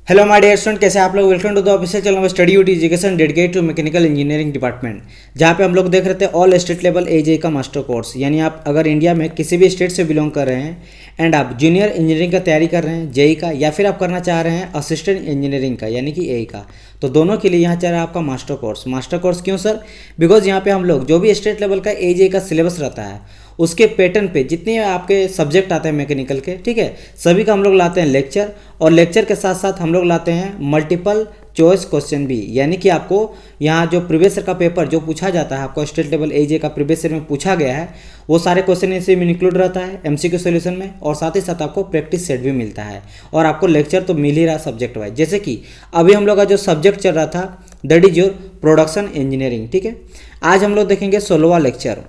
Hello my dear student, कैसे आप लोग। Welcome to the official channel study UT education dedicated to mechanical engineering department, जहाँ पे हम लोग देख रहे थे ऑल स्टेट लेवल एजेई का मास्टर कोर्स। यानी आप अगर इंडिया में किसी भी स्टेट से बिलोंग कर रहे हैं एंड आप जूनियर इंजीनियरिंग का तैयारी कर रहे हैं जेई का, या फिर आप करना चाह रहे हैं असिस्टेंट इंजीनियरिंग का यानी कि एई का, तो दोनों के लिए यहाँ चल रहा है आपका मास्टर कोर्स। मास्टर कोर्स क्यों सर? बिकॉज यहाँ पे हम लोग जो भी स्टेट लेवल का एजेई का सिलेबस रहता है उसके पैटर्न पे जितने आपके सब्जेक्ट आते हैं मैकेनिकल के, ठीक है, सभी का हम लोग लाते हैं लेक्चर, और लेक्चर के साथ साथ हम लोग लाते हैं मल्टीपल चॉइस क्वेश्चन भी। यानी कि आपको यहाँ जो प्रीवियस ईयर का पेपर जो पूछा जाता है, आपको स्टेट लेवल एजे का प्रीवियस ईयर में पूछा गया है, वो सारे क्वेश्चन इसी में इंक्लूड रहता है एमसीक्यू सॉल्यूशन में, और साथ ही साथ आपको प्रैक्टिस सेट भी मिलता है, और आपको लेक्चर तो मिल ही रहा सब्जेक्ट वाइज। जैसे कि अभी हम लोग का जो सब्जेक्ट चल रहा था that is your production engineering, ठीक है। आज हम लोग देखेंगे 16वां लेक्चर।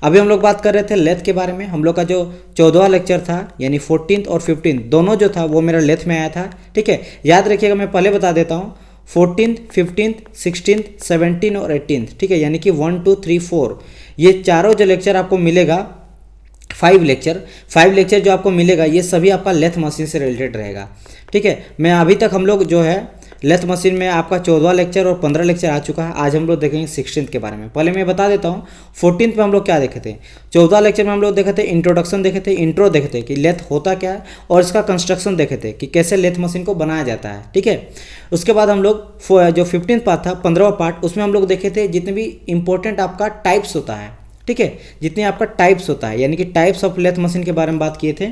अभी हम लोग बात कर रहे थे लेथ के बारे में। हम लोग का जो 14वां लेक्चर था यानी 14th और 15th दोनों जो था वो मेरा लेथ में आया था, ठीक है। याद रखिएगा, मैं पहले बता देता हूँ, 14th, 15th, 16th, 17 और 18th, ठीक है, यानी कि 1, 2, 3, 4 ये चारों जो लेक्चर आपको मिलेगा, 5 लेक्चर जो आपको मिलेगा ये सभी आपका लेथ मशीन से रिलेटेड रहेगा, ठीक है। मैं अभी तक हम लोग जो है लेथ मशीन में आपका 14वां लेक्चर और 15 लेक्चर आ चुका है। आज हम लोग देखेंगे 16th के बारे में। पहले मैं बता देता हूँ 14th में हम लोग क्या देखे थे। 14वां लेक्चर में हम लोग देखे थे इंट्रोडक्शन, देखे थे इंट्रो, देखे थे कि लेथ होता क्या है, और इसका कंस्ट्रक्शन देखे थे कि कैसे लेथ मशीन को बनाया जाता है, ठीक है। उसके बाद हम लोग जो 15th पार्ट था, 15वां पार्ट, उसमें हम लोग देखे थे जितने भी इंपॉर्टेंट आपका टाइप्स होता है, ठीक है, जितने आपका टाइप्स होता है यानी कि टाइप्स ऑफ लेथ मशीन के बारे में बात किए थे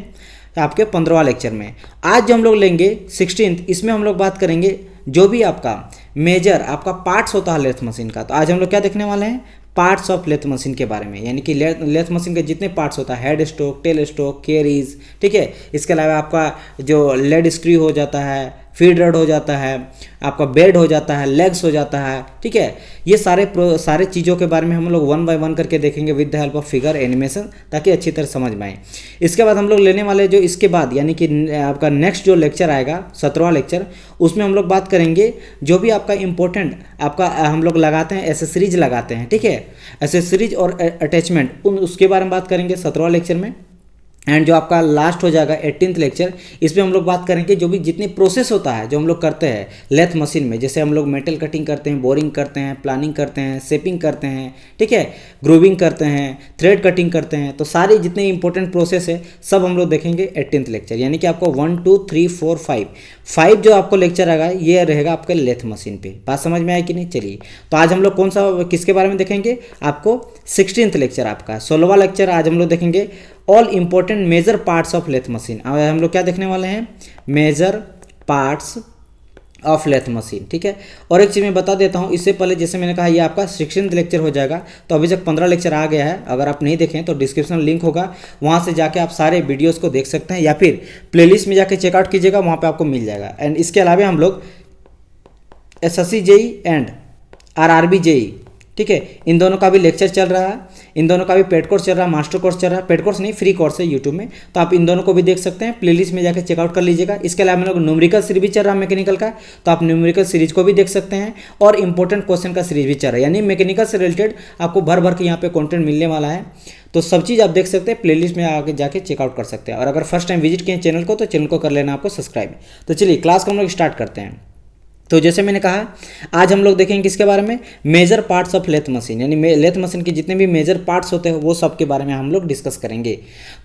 आपके 15वां लेक्चर में। आज जो हम लोग लेंगे 16th, इसमें हम लोग बात करेंगे जो भी आपका मेजर आपका पार्ट्स होता है लेथ मशीन का। तो आज हम लोग क्या देखने वाले हैं, पार्ट्स ऑफ लेथ मशीन के बारे में, यानी कि लेथ मशीन के जितने पार्ट्स होता है, head stroke, tail stroke, carriage, ठीक है। इसके अलावा आपका जो लेड स्क्रू हो जाता है, फीड रड हो जाता है, आपका बेड हो जाता है, लेग्स हो जाता है, ठीक है। ये सारे चीज़ों के बारे में हम लोग 1 बाय 1 करके देखेंगे with the help of figure animation, ताकि अच्छी तरह समझ में आए। इसके बाद हम लोग लेने वाले जो इसके बाद यानी कि आपका नेक्स्ट जो लेक्चर आएगा 17वां लेक्चर, उसमें हम लोग बात करेंगे जो भी आपका इंपॉर्टेंट आपका हम लोग लगाते हैं, एसेसरीज लगाते हैं, ठीक है, एसेसरीज और अटैचमेंट, उसके बारे में बात करेंगे 17वां लेक्चर में। एंड जो आपका लास्ट हो जाएगा 18th लेक्चर, इसमें हम लोग बात करेंगे जो भी जितनी प्रोसेस होता है जो हम लोग करते हैं लेथ मशीन में, जैसे हम लोग मेटल कटिंग करते हैं, बोरिंग करते हैं, प्लानिंग करते हैं, शेपिंग करते हैं, ठीक है, ग्रूविंग करते हैं, थ्रेड कटिंग करते हैं, तो सारी जितने इंपॉर्टेंट प्रोसेस है सब हम लोग देखेंगे 18th लेक्चर। यानी कि आपको 1, 2, 3, 4, 5 जो आपको लेक्चर आएगा ये रहेगा आपके लेथ मशीन पे। बात समझ में आए कि नहीं? चलिए, तो आज हम लोग कौन सा किसके बारे में देखेंगे, आपको 16th लेक्चर आपका 16वां लेक्चर आज हम लोग देखेंगे all important major parts of lathe machine. अब हम लोग क्या देखने वाले हैं, major parts of lathe machine, ठीक है। और एक चीज़ मैं बता देता हूँ इससे पहले, जैसे मैंने कहा ये आपका 16th लेक्चर हो जाएगा, तो अभी तक 15 लेक्चर आ गया है। अगर आप नहीं देखें तो डिस्क्रिप्शन लिंक होगा, वहाँ से जाके आप सारे वीडियोस को देख सकते हैं, या फिर प्लेलिस्ट में जाके चेकआउट कीजिएगा, वहाँ पे आपको मिल जाएगा। एंड इसके अलावा हम लोग SSC JE and RRB JE, ठीक है, इन दोनों का भी लेक्चर चल रहा है, इन दोनों का भी पेड कोर्स चल रहा है, मास्टर कोर्स चल रहा है। पेड कोर्स नहीं, फ्री कोर्स है यूट्यूब में, तो आप इन दोनों को भी देख सकते हैं, प्लेलिस्ट में जाकर चेकआउट कर लीजिएगा। इसके अलावा हम लोग न्यूमेरिकल सीरीज भी चल रहा है मैकेनिकल का, तो आप न्यूमेरिकल सीरीज को भी देख सकते हैं, और इंपॉर्टेंट क्वेश्चन का सीरीज भी चल रहा है, यानी मैकेनिकल से रिलेटेड आपको भर भर के यहाँ पे कंटेंट मिलने वाला है। तो सब चीज़ आप देख सकते हैं, प्लेलिस्ट में आके जाके चेकआउट कर सकते हैं। और अगर फर्स्ट टाइम विजिट किए चैनल को, तो चैनल को कर लेना आपको सब्सक्राइब। तो चलिए क्लास को हम लोग स्टार्ट करते हैं। तो जैसे मैंने कहा आज हम लोग देखेंगे किसके बारे में, major parts of lathe machine, यानी लेथ मशीन के जितने भी मेजर पार्ट्स होते हैं वो सब के बारे में हम लोग डिस्कस करेंगे।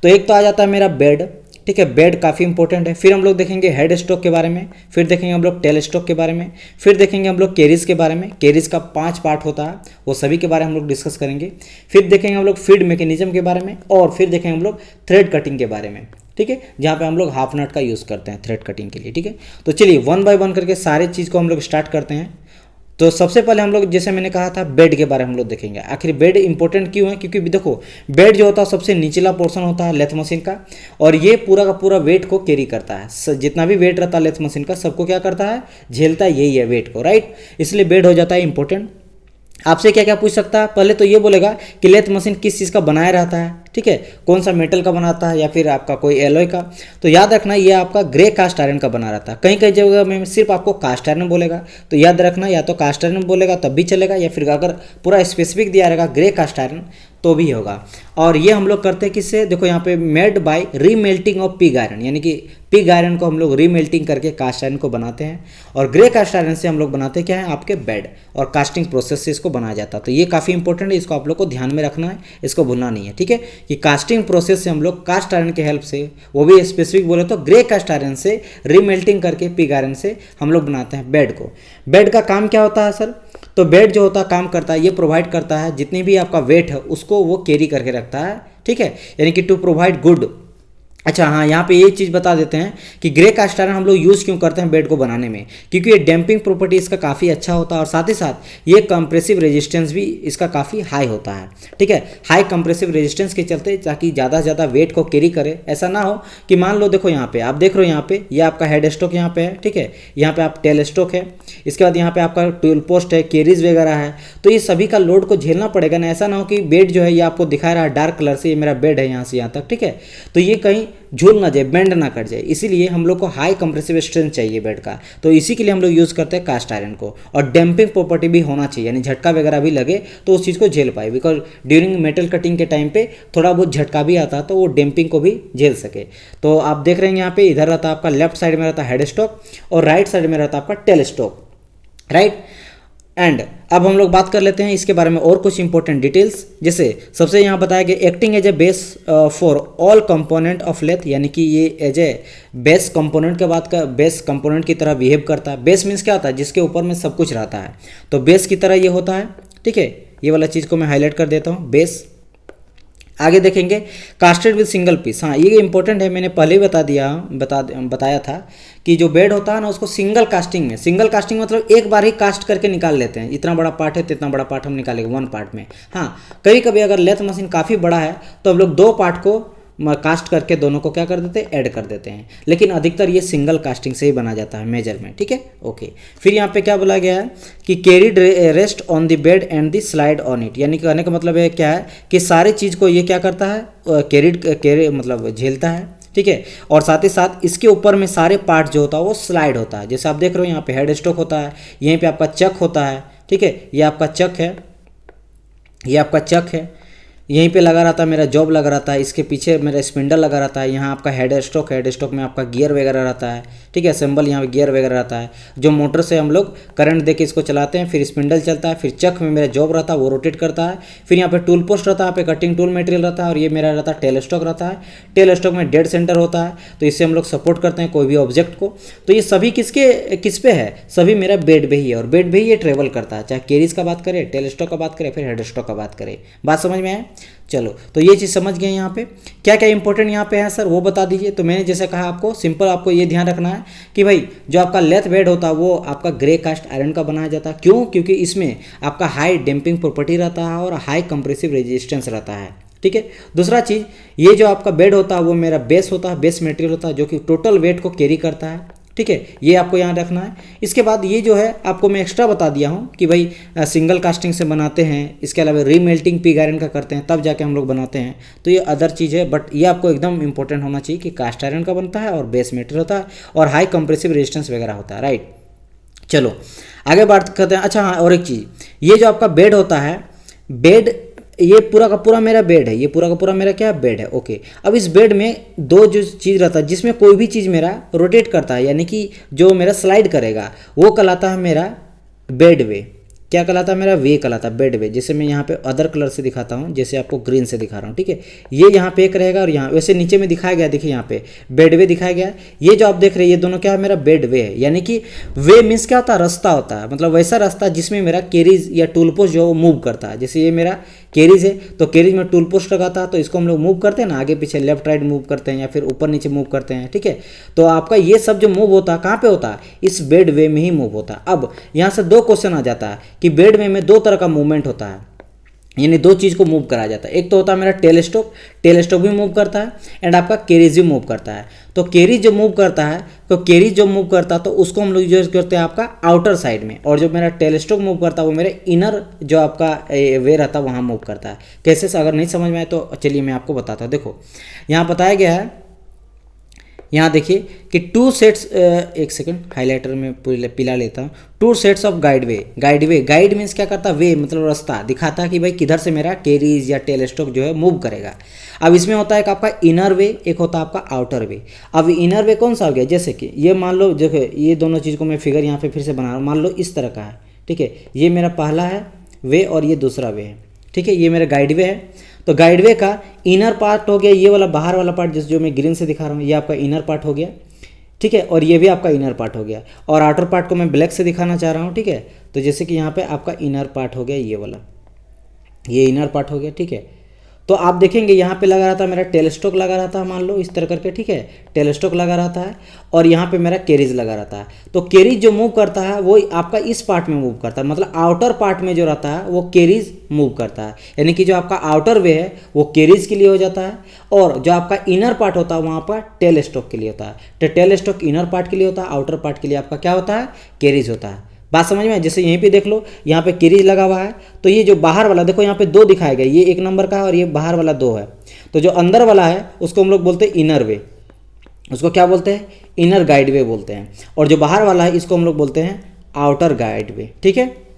तो एक तो आ जाता है मेरा बेड, ठीक है, बेड काफ़ी इंपॉर्टेंट है। फिर हम लोग देखेंगे हेड स्ट्रोक के बारे में, फिर देखेंगे हम लोग टेल स्ट्रोक के बारे में, फिर देखेंगे हम लोग कैरीज के बारे में, कैरीज का 5 पार्ट होता है वो सभी के बारे में हम लोग डिस्कस करेंगे। फिर देखेंगे हम लोग फीड मैकेनिज्म के बारे में, और फिर देखेंगे हम लोग थ्रेड कटिंग के बारे में, ठीक है, जहाँ पे हम लोग हाफ नट का यूज़ करते हैं थ्रेड कटिंग के लिए, ठीक है। तो चलिए 1 बाय 1 करके सारे चीज़ को हम लोग स्टार्ट करते हैं। तो सबसे पहले हम लोग, जैसे मैंने कहा था, बेड के बारे में हम लोग देखेंगे। आखिर बेड इंपॉर्टेंट क्यों है? क्योंकि देखो बेड जो होता है सबसे निचला पोर्शन होता है लेथ मशीन का, और ये पूरा का पूरा वेट को कैरी करता है। जितना भी वेट रहता है लेथ मशीन का सबको क्या करता है, झेलता है, यही है वेट को, राइट। इसलिए बेड हो जाता है इंपॉर्टेंट। आपसे क्या क्या पूछ सकता है, पहले तो ये बोलेगा कि लेथ मशीन किस चीज़ का बनाया रहता है, ठीक है, कौन सा मेटल का बनाता है या फिर आपका कोई एलॉय का। तो याद रखना ये आपका ग्रे कास्ट आयरन का बना रहता है। कहीं कहीं जगह में सिर्फ आपको कास्ट आयरन बोलेगा, तो याद रखना या तो कास्ट आयरन बोलेगा तब भी चलेगा, या फिर अगर पूरा स्पेसिफिक दिया रहेगा ग्रे कास्ट आयरन तो भी होगा। और ये हम लोग करते हैं किससे, देखो यहाँ पे made by remelting of pig iron, यानी कि पिग आयरन को हम लोग रीमेल्टिंग करके कास्ट आयरन को बनाते हैं। और ग्रे कास्ट आयरन से हम लोग बनाते हैं क्या है, आपके बेड, और कास्टिंग प्रोसेस से इसको बनाया जाता है। तो ये काफ़ी इंपॉर्टेंट है, इसको आप लोग को ध्यान में रखना है, इसको भूलना नहीं है, ठीक है। कि कास्टिंग प्रोसेस से हम लोग कास्ट आयरन के हेल्प से, वो भी स्पेसिफिक बोले तो ग्रे कास्ट आयरन से रीमेल्टिंग करके पिग आयरन से हम लोग बनाते हैं बेड को। बेड का काम क्या होता है सर, तो बेड जो होता है काम करता है, ये प्रोवाइड करता है जितनी भी आपका वेट है उसको वो कैरी करके रखता है, ठीक है, यानी कि टू प्रोवाइड गुड। अच्छा हाँ, यहाँ पे ये चीज़ बता देते हैं कि ग्रे कास्ट आयरन हम लोग यूज़ क्यों करते हैं बेड को बनाने में, क्योंकि ये डैम्पिंग प्रॉपर्टी इसका काफ़ी अच्छा होता है, और साथ ही साथ ये कंप्रेसिव रेजिस्टेंस भी इसका काफ़ी हाई होता है, ठीक है। हाई कंप्रेसिव रेजिस्टेंस के चलते ताकि ज़्यादा से ज़्यादा वेट को कैरी करे। ऐसा ना हो कि मान लो देखो यहाँ पे आप देख रहे हो, यहाँ पे ये आपका हेड स्टॉक यहाँ पे है, ठीक है, यहाँ पे आप टेल स्टॉक है, इसके बाद यहाँ पे आपका टूल पोस्ट है, कैरीज वगैरह है, तो ये सभी का लोड को झेलना पड़ेगा ना। ऐसा ना हो कि बेड जो है ये आपको दिखा रहा है डार्क कलर से, ये मेरा बेड है यहाँ से यहाँ तक, ठीक है, तो ये कहीं झूल ना जाए, बेंड ना कर जाए, इसीलिए हम लोग को हाई कंप्रेसिव स्ट्रेंथ चाहिए बेड का। तो इसी के लिए हम लोग यूज़ करते हैं कास्ट आयरन को। और डैम्पिंग प्रॉपर्टी भी होना चाहिए, यानी झटका वगैरह भी लगे तो उस चीज़ को झेल पाए, बिकॉज ड्यूरिंग मेटल कटिंग के टाइम पे थोड़ा बहुत झटका भी आता है तो वो डैम्पिंग को भी झेल सके। तो आप देख रहे हैं यहाँ पे इधर रहता है आपका, लेफ्ट साइड में रहता है हेड स्टॉक और राइट साइड में रहता है आपका टेल स्टॉक, राइट। एंड अब हम लोग बात कर लेते हैं इसके बारे में और कुछ इंपॉर्टेंट डिटेल्स। जैसे सबसे यहाँ बताया गया acting as a base for all component of lathe, यानी कि ये एज ए बेस कंपोनेंट के बाद का बेस कंपोनेंट की तरह बिहेव करता है। बेस मीन्स क्या होता है, जिसके ऊपर में सब कुछ रहता है, तो बेस की तरह ये होता है, ठीक है। ये वाला चीज़ को मैं हाईलाइट कर देता हूँ, बेस। आगे देखेंगे कास्टेड विद सिंगल पीस, हाँ ये इंपॉर्टेंट है, मैंने पहले ही बताया था कि जो बेड होता है ना उसको सिंगल कास्टिंग में, सिंगल कास्टिंग मतलब एक बार ही कास्ट करके निकाल लेते हैं, इतना बड़ा पार्ट है तो इतना बड़ा पार्ट हम निकालेंगे वन पार्ट में। हाँ कभी कभी अगर लेथ मशीन काफ़ी बड़ा है तो हम लोग दो पार्ट को कास्ट करके दोनों को क्या कर देते हैं, ऐड कर देते हैं, लेकिन अधिकतर ये सिंगल कास्टिंग से ही बना जाता है मेजर में, ठीक है, ओके। फिर यहाँ पे क्या बोला गया है कि carried rest on the bed and the slide on it, यानी कहने का मतलब है क्या है कि सारी चीज़ को ये क्या करता है, कैरी मतलब झेलता है, ठीक है। और साथ ही साथ इसके ऊपर में सारे पार्ट जो होता है वो स्लाइड होता है, जैसे आप देख रहे हो यहाँ पे हेड स्टॉक होता है, यहीं पे आपका चक होता है, ठीक है, ये आपका चक है, ये आपका चक है, यहीं पे लगा रहता है मेरा जॉब लगा रहता है, इसके पीछे मेरा स्पिंडल लगा रहता है, यहाँ आपका हेड स्टॉक में आपका गियर वगैरह रहता है, ठीक है, असेंबल यहाँ पे गियर वगैरह रहता है, जो मोटर से हम लोग करंट देके इसको चलाते हैं, फिर स्पिंडल चलता है, फिर चक में मेरा जॉब रहता है वो रोटेट करता है, फिर यहाँ पे टूल पोस्ट रहता है, यहाँ पे कटिंग टूल मटेरियल रहता है, और ये मेरा रहता है टेल स्टॉक रहता है। टेल स्टॉक में डेड सेंटर होता है, तो इससे हम लोग सपोर्ट करते हैं कोई भी ऑब्जेक्ट को। तो ये सभी किस पे है, सभी मेरा बेड पे ही है, और बेड पे ही ये ट्रेवल करता है, चाहे कैरीज का बात करें, टेल स्टॉक का बात करें, फिर हेड स्टॉक का बात करें। बात समझ में आए, चलो तो ये चीज़ समझ गए। यहाँ पे क्या क्या इंपॉर्टेंट यहाँ पे है सर वो बता दीजिए। तो मैंने जैसे कहा आपको सिंपल, आपको ये ध्यान रखना है कि भाई जो आपका लेथ बेड होता है वो आपका ग्रे कास्ट आयरन का बनाया जाता है। क्यों? क्योंकि इसमें आपका हाई डैम्पिंग प्रॉपर्टी रहता है और हाई कंप्रेसिव रेजिस्टेंस रहता है, ठीक है। दूसरा चीज़, ये जो आपका बेड होता है वो मेरा बेस होता है, बेस मटेरियल होता है जो कि टोटल वेट को कैरी करता है, ठीक है, ये आपको यहाँ रखना है। इसके बाद ये जो है आपको मैं एक्स्ट्रा बता दिया हूँ कि भाई सिंगल कास्टिंग से बनाते हैं, इसके अलावा रीमेल्टिंग पिग आयरन का करते हैं, तब जाके हम लोग बनाते हैं। तो ये अदर चीज़ है, बट ये आपको एकदम इंपॉर्टेंट होना चाहिए कि कास्ट आयरन का बनता है और बेस मटेरियल होता है और हाई कंप्रेसिव रेजिस्टेंस वगैरह होता है, राइट। चलो आगे बात करते हैं। अच्छा हाँ, और एक चीज़, ये जो आपका बेड होता है, बेड ये पूरा का पूरा मेरा बेड है, ये पूरा का पूरा मेरा क्या बेड है, ओके। अब इस बेड में दो जो चीज़ रहता है जिसमें कोई भी चीज़ मेरा रोटेट करता है, यानी कि जो मेरा स्लाइड करेगा वो कहलाता है मेरा बेड वे। क्या कहलाता है मेरा? वे कहलाता है, बेड वे। जैसे मैं यहाँ पे अदर कलर से दिखाता हूँ, जैसे आपको ग्रीन से दिखा रहा हूँ, ठीक है। ये यहाँ पे एक रहेगा और यहाँ वैसे नीचे में दिखाया गया, देखिए यहाँ पे बेड वे दिखाया गया। ये जो आप देख रहे हैं ये दोनों क्या है, मेरा बेड वे है। यानी कि वे मीन्स क्या होता है? रास्ता होता है, मतलब वैसा रास्ता जिसमें मेरा कैरीज या टूल पोस्ट जो मूव करता है। जैसे ये मेरा कैरीज है तो कैरीज में टूल पोस्ट लगाता है, तो इसको हम लोग मूव करते हैं ना, आगे पीछे लेफ्ट राइट मूव करते हैं या फिर ऊपर नीचे मूव करते हैं, ठीक है। तो आपका ये सब जो मूव होता है कहाँ पे होता है? इस बेड वे में ही मूव होता है। अब यहाँ से दो क्वेश्चन आ जाता है कि बेड वे में दो तरह का मूवमेंट होता है, यानी दो चीज़ को मूव कराया जाता है। एक तो होता है मेरा टेल स्टॉक भी मूव करता है एंड आपका कैरीज भी मूव करता है। तो कैरीज जो मूव करता है, तो उसको हम लोग यूज करते हैं आपका आउटर साइड में, और जो मेरा टेल स्टॉक मूव करता है वो मेरे इनर जो आपका वे रहता है वहाँ मूव करता है। कैसे? अगर नहीं समझ में आए तो चलिए मैं आपको बताता हूँ। देखो यहाँ बताया गया है यहाँ देखिए कि टू सेट्स, एक सेकंड हाइलाइटर में पिला लेता हूँ। Two sets of guide means क्या करता है, वे मतलब रास्ता दिखाता है कि भाई किधर से मेरा कैरीज या टेल स्टॉक जो है मूव करेगा। अब इसमें होता है कि आपका इनर वे, एक होता है आपका आउटर वे। अब इनर वे कौन सा हो गया, जैसे कि ये मान लो देखो ये दोनों चीज़ को मैं फिगर यहाँ पे फिर से बना रहा हूँ, मान लो इस तरह का है, ठीक है, ये मेरा पहला है वे और ये दूसरा वे है, ठीक है, ये मेरा गाइड वे है। तो गाइडवे का इनर पार्ट हो गया ये वाला बाहर वाला पार्ट, जिस जो मैं ग्रीन से दिखा रहा हूँ, ये आपका इनर पार्ट हो गया, ठीक है, और ये भी आपका इनर पार्ट हो गया, और आउटर पार्ट को मैं ब्लैक से दिखाना चाह रहा हूँ, ठीक है। तो जैसे कि यहाँ पे आपका इनर पार्ट हो गया ये वाला, ये इनर पार्ट हो गया, ठीक है। तो आप देखेंगे यहाँ पे लगा रहता है मेरा टेल स्टॉक लगा रहता है, मान लो इस तरह करके, ठीक है, टेल स्टॉक लगा रहता है, और यहाँ पे मेरा कैरीज लगा रहता है। तो कैरीज जो मूव करता है वो आपका इस पार्ट में मूव करता है, मतलब आउटर पार्ट में जो रहता है वो कैरीज मूव करता है, यानी कि जो आपका आउटर वे है वो कैरीज के लिए हो जाता है, और जो आपका इनर पार्ट होता है वहाँ पर टेल स्टॉक के लिए होता है। तो टेल स्टॉक इनर पार्ट के लिए होता है, आउटर पार्ट के लिए आपका क्या होता है, कैरीज होता है। बात समझ में? जैसे यहीं पे देख लो, यहाँ पे कैरीज लगा हुआ है, तो ये जो बाहर वाला देखो यहाँ पे दो दिखाया गया, ये 1 नंबर का है और ये बाहर वाला 2 है। तो जो अंदर वाला है उसको हम लोग बोलते हैं इनर वे, उसको क्या बोलते हैं, इनर गाइड वे बोलते हैं, और जो बाहर वाला है इसको हम लोग बोलते हैं आउटर गाइड वे, ठीक है,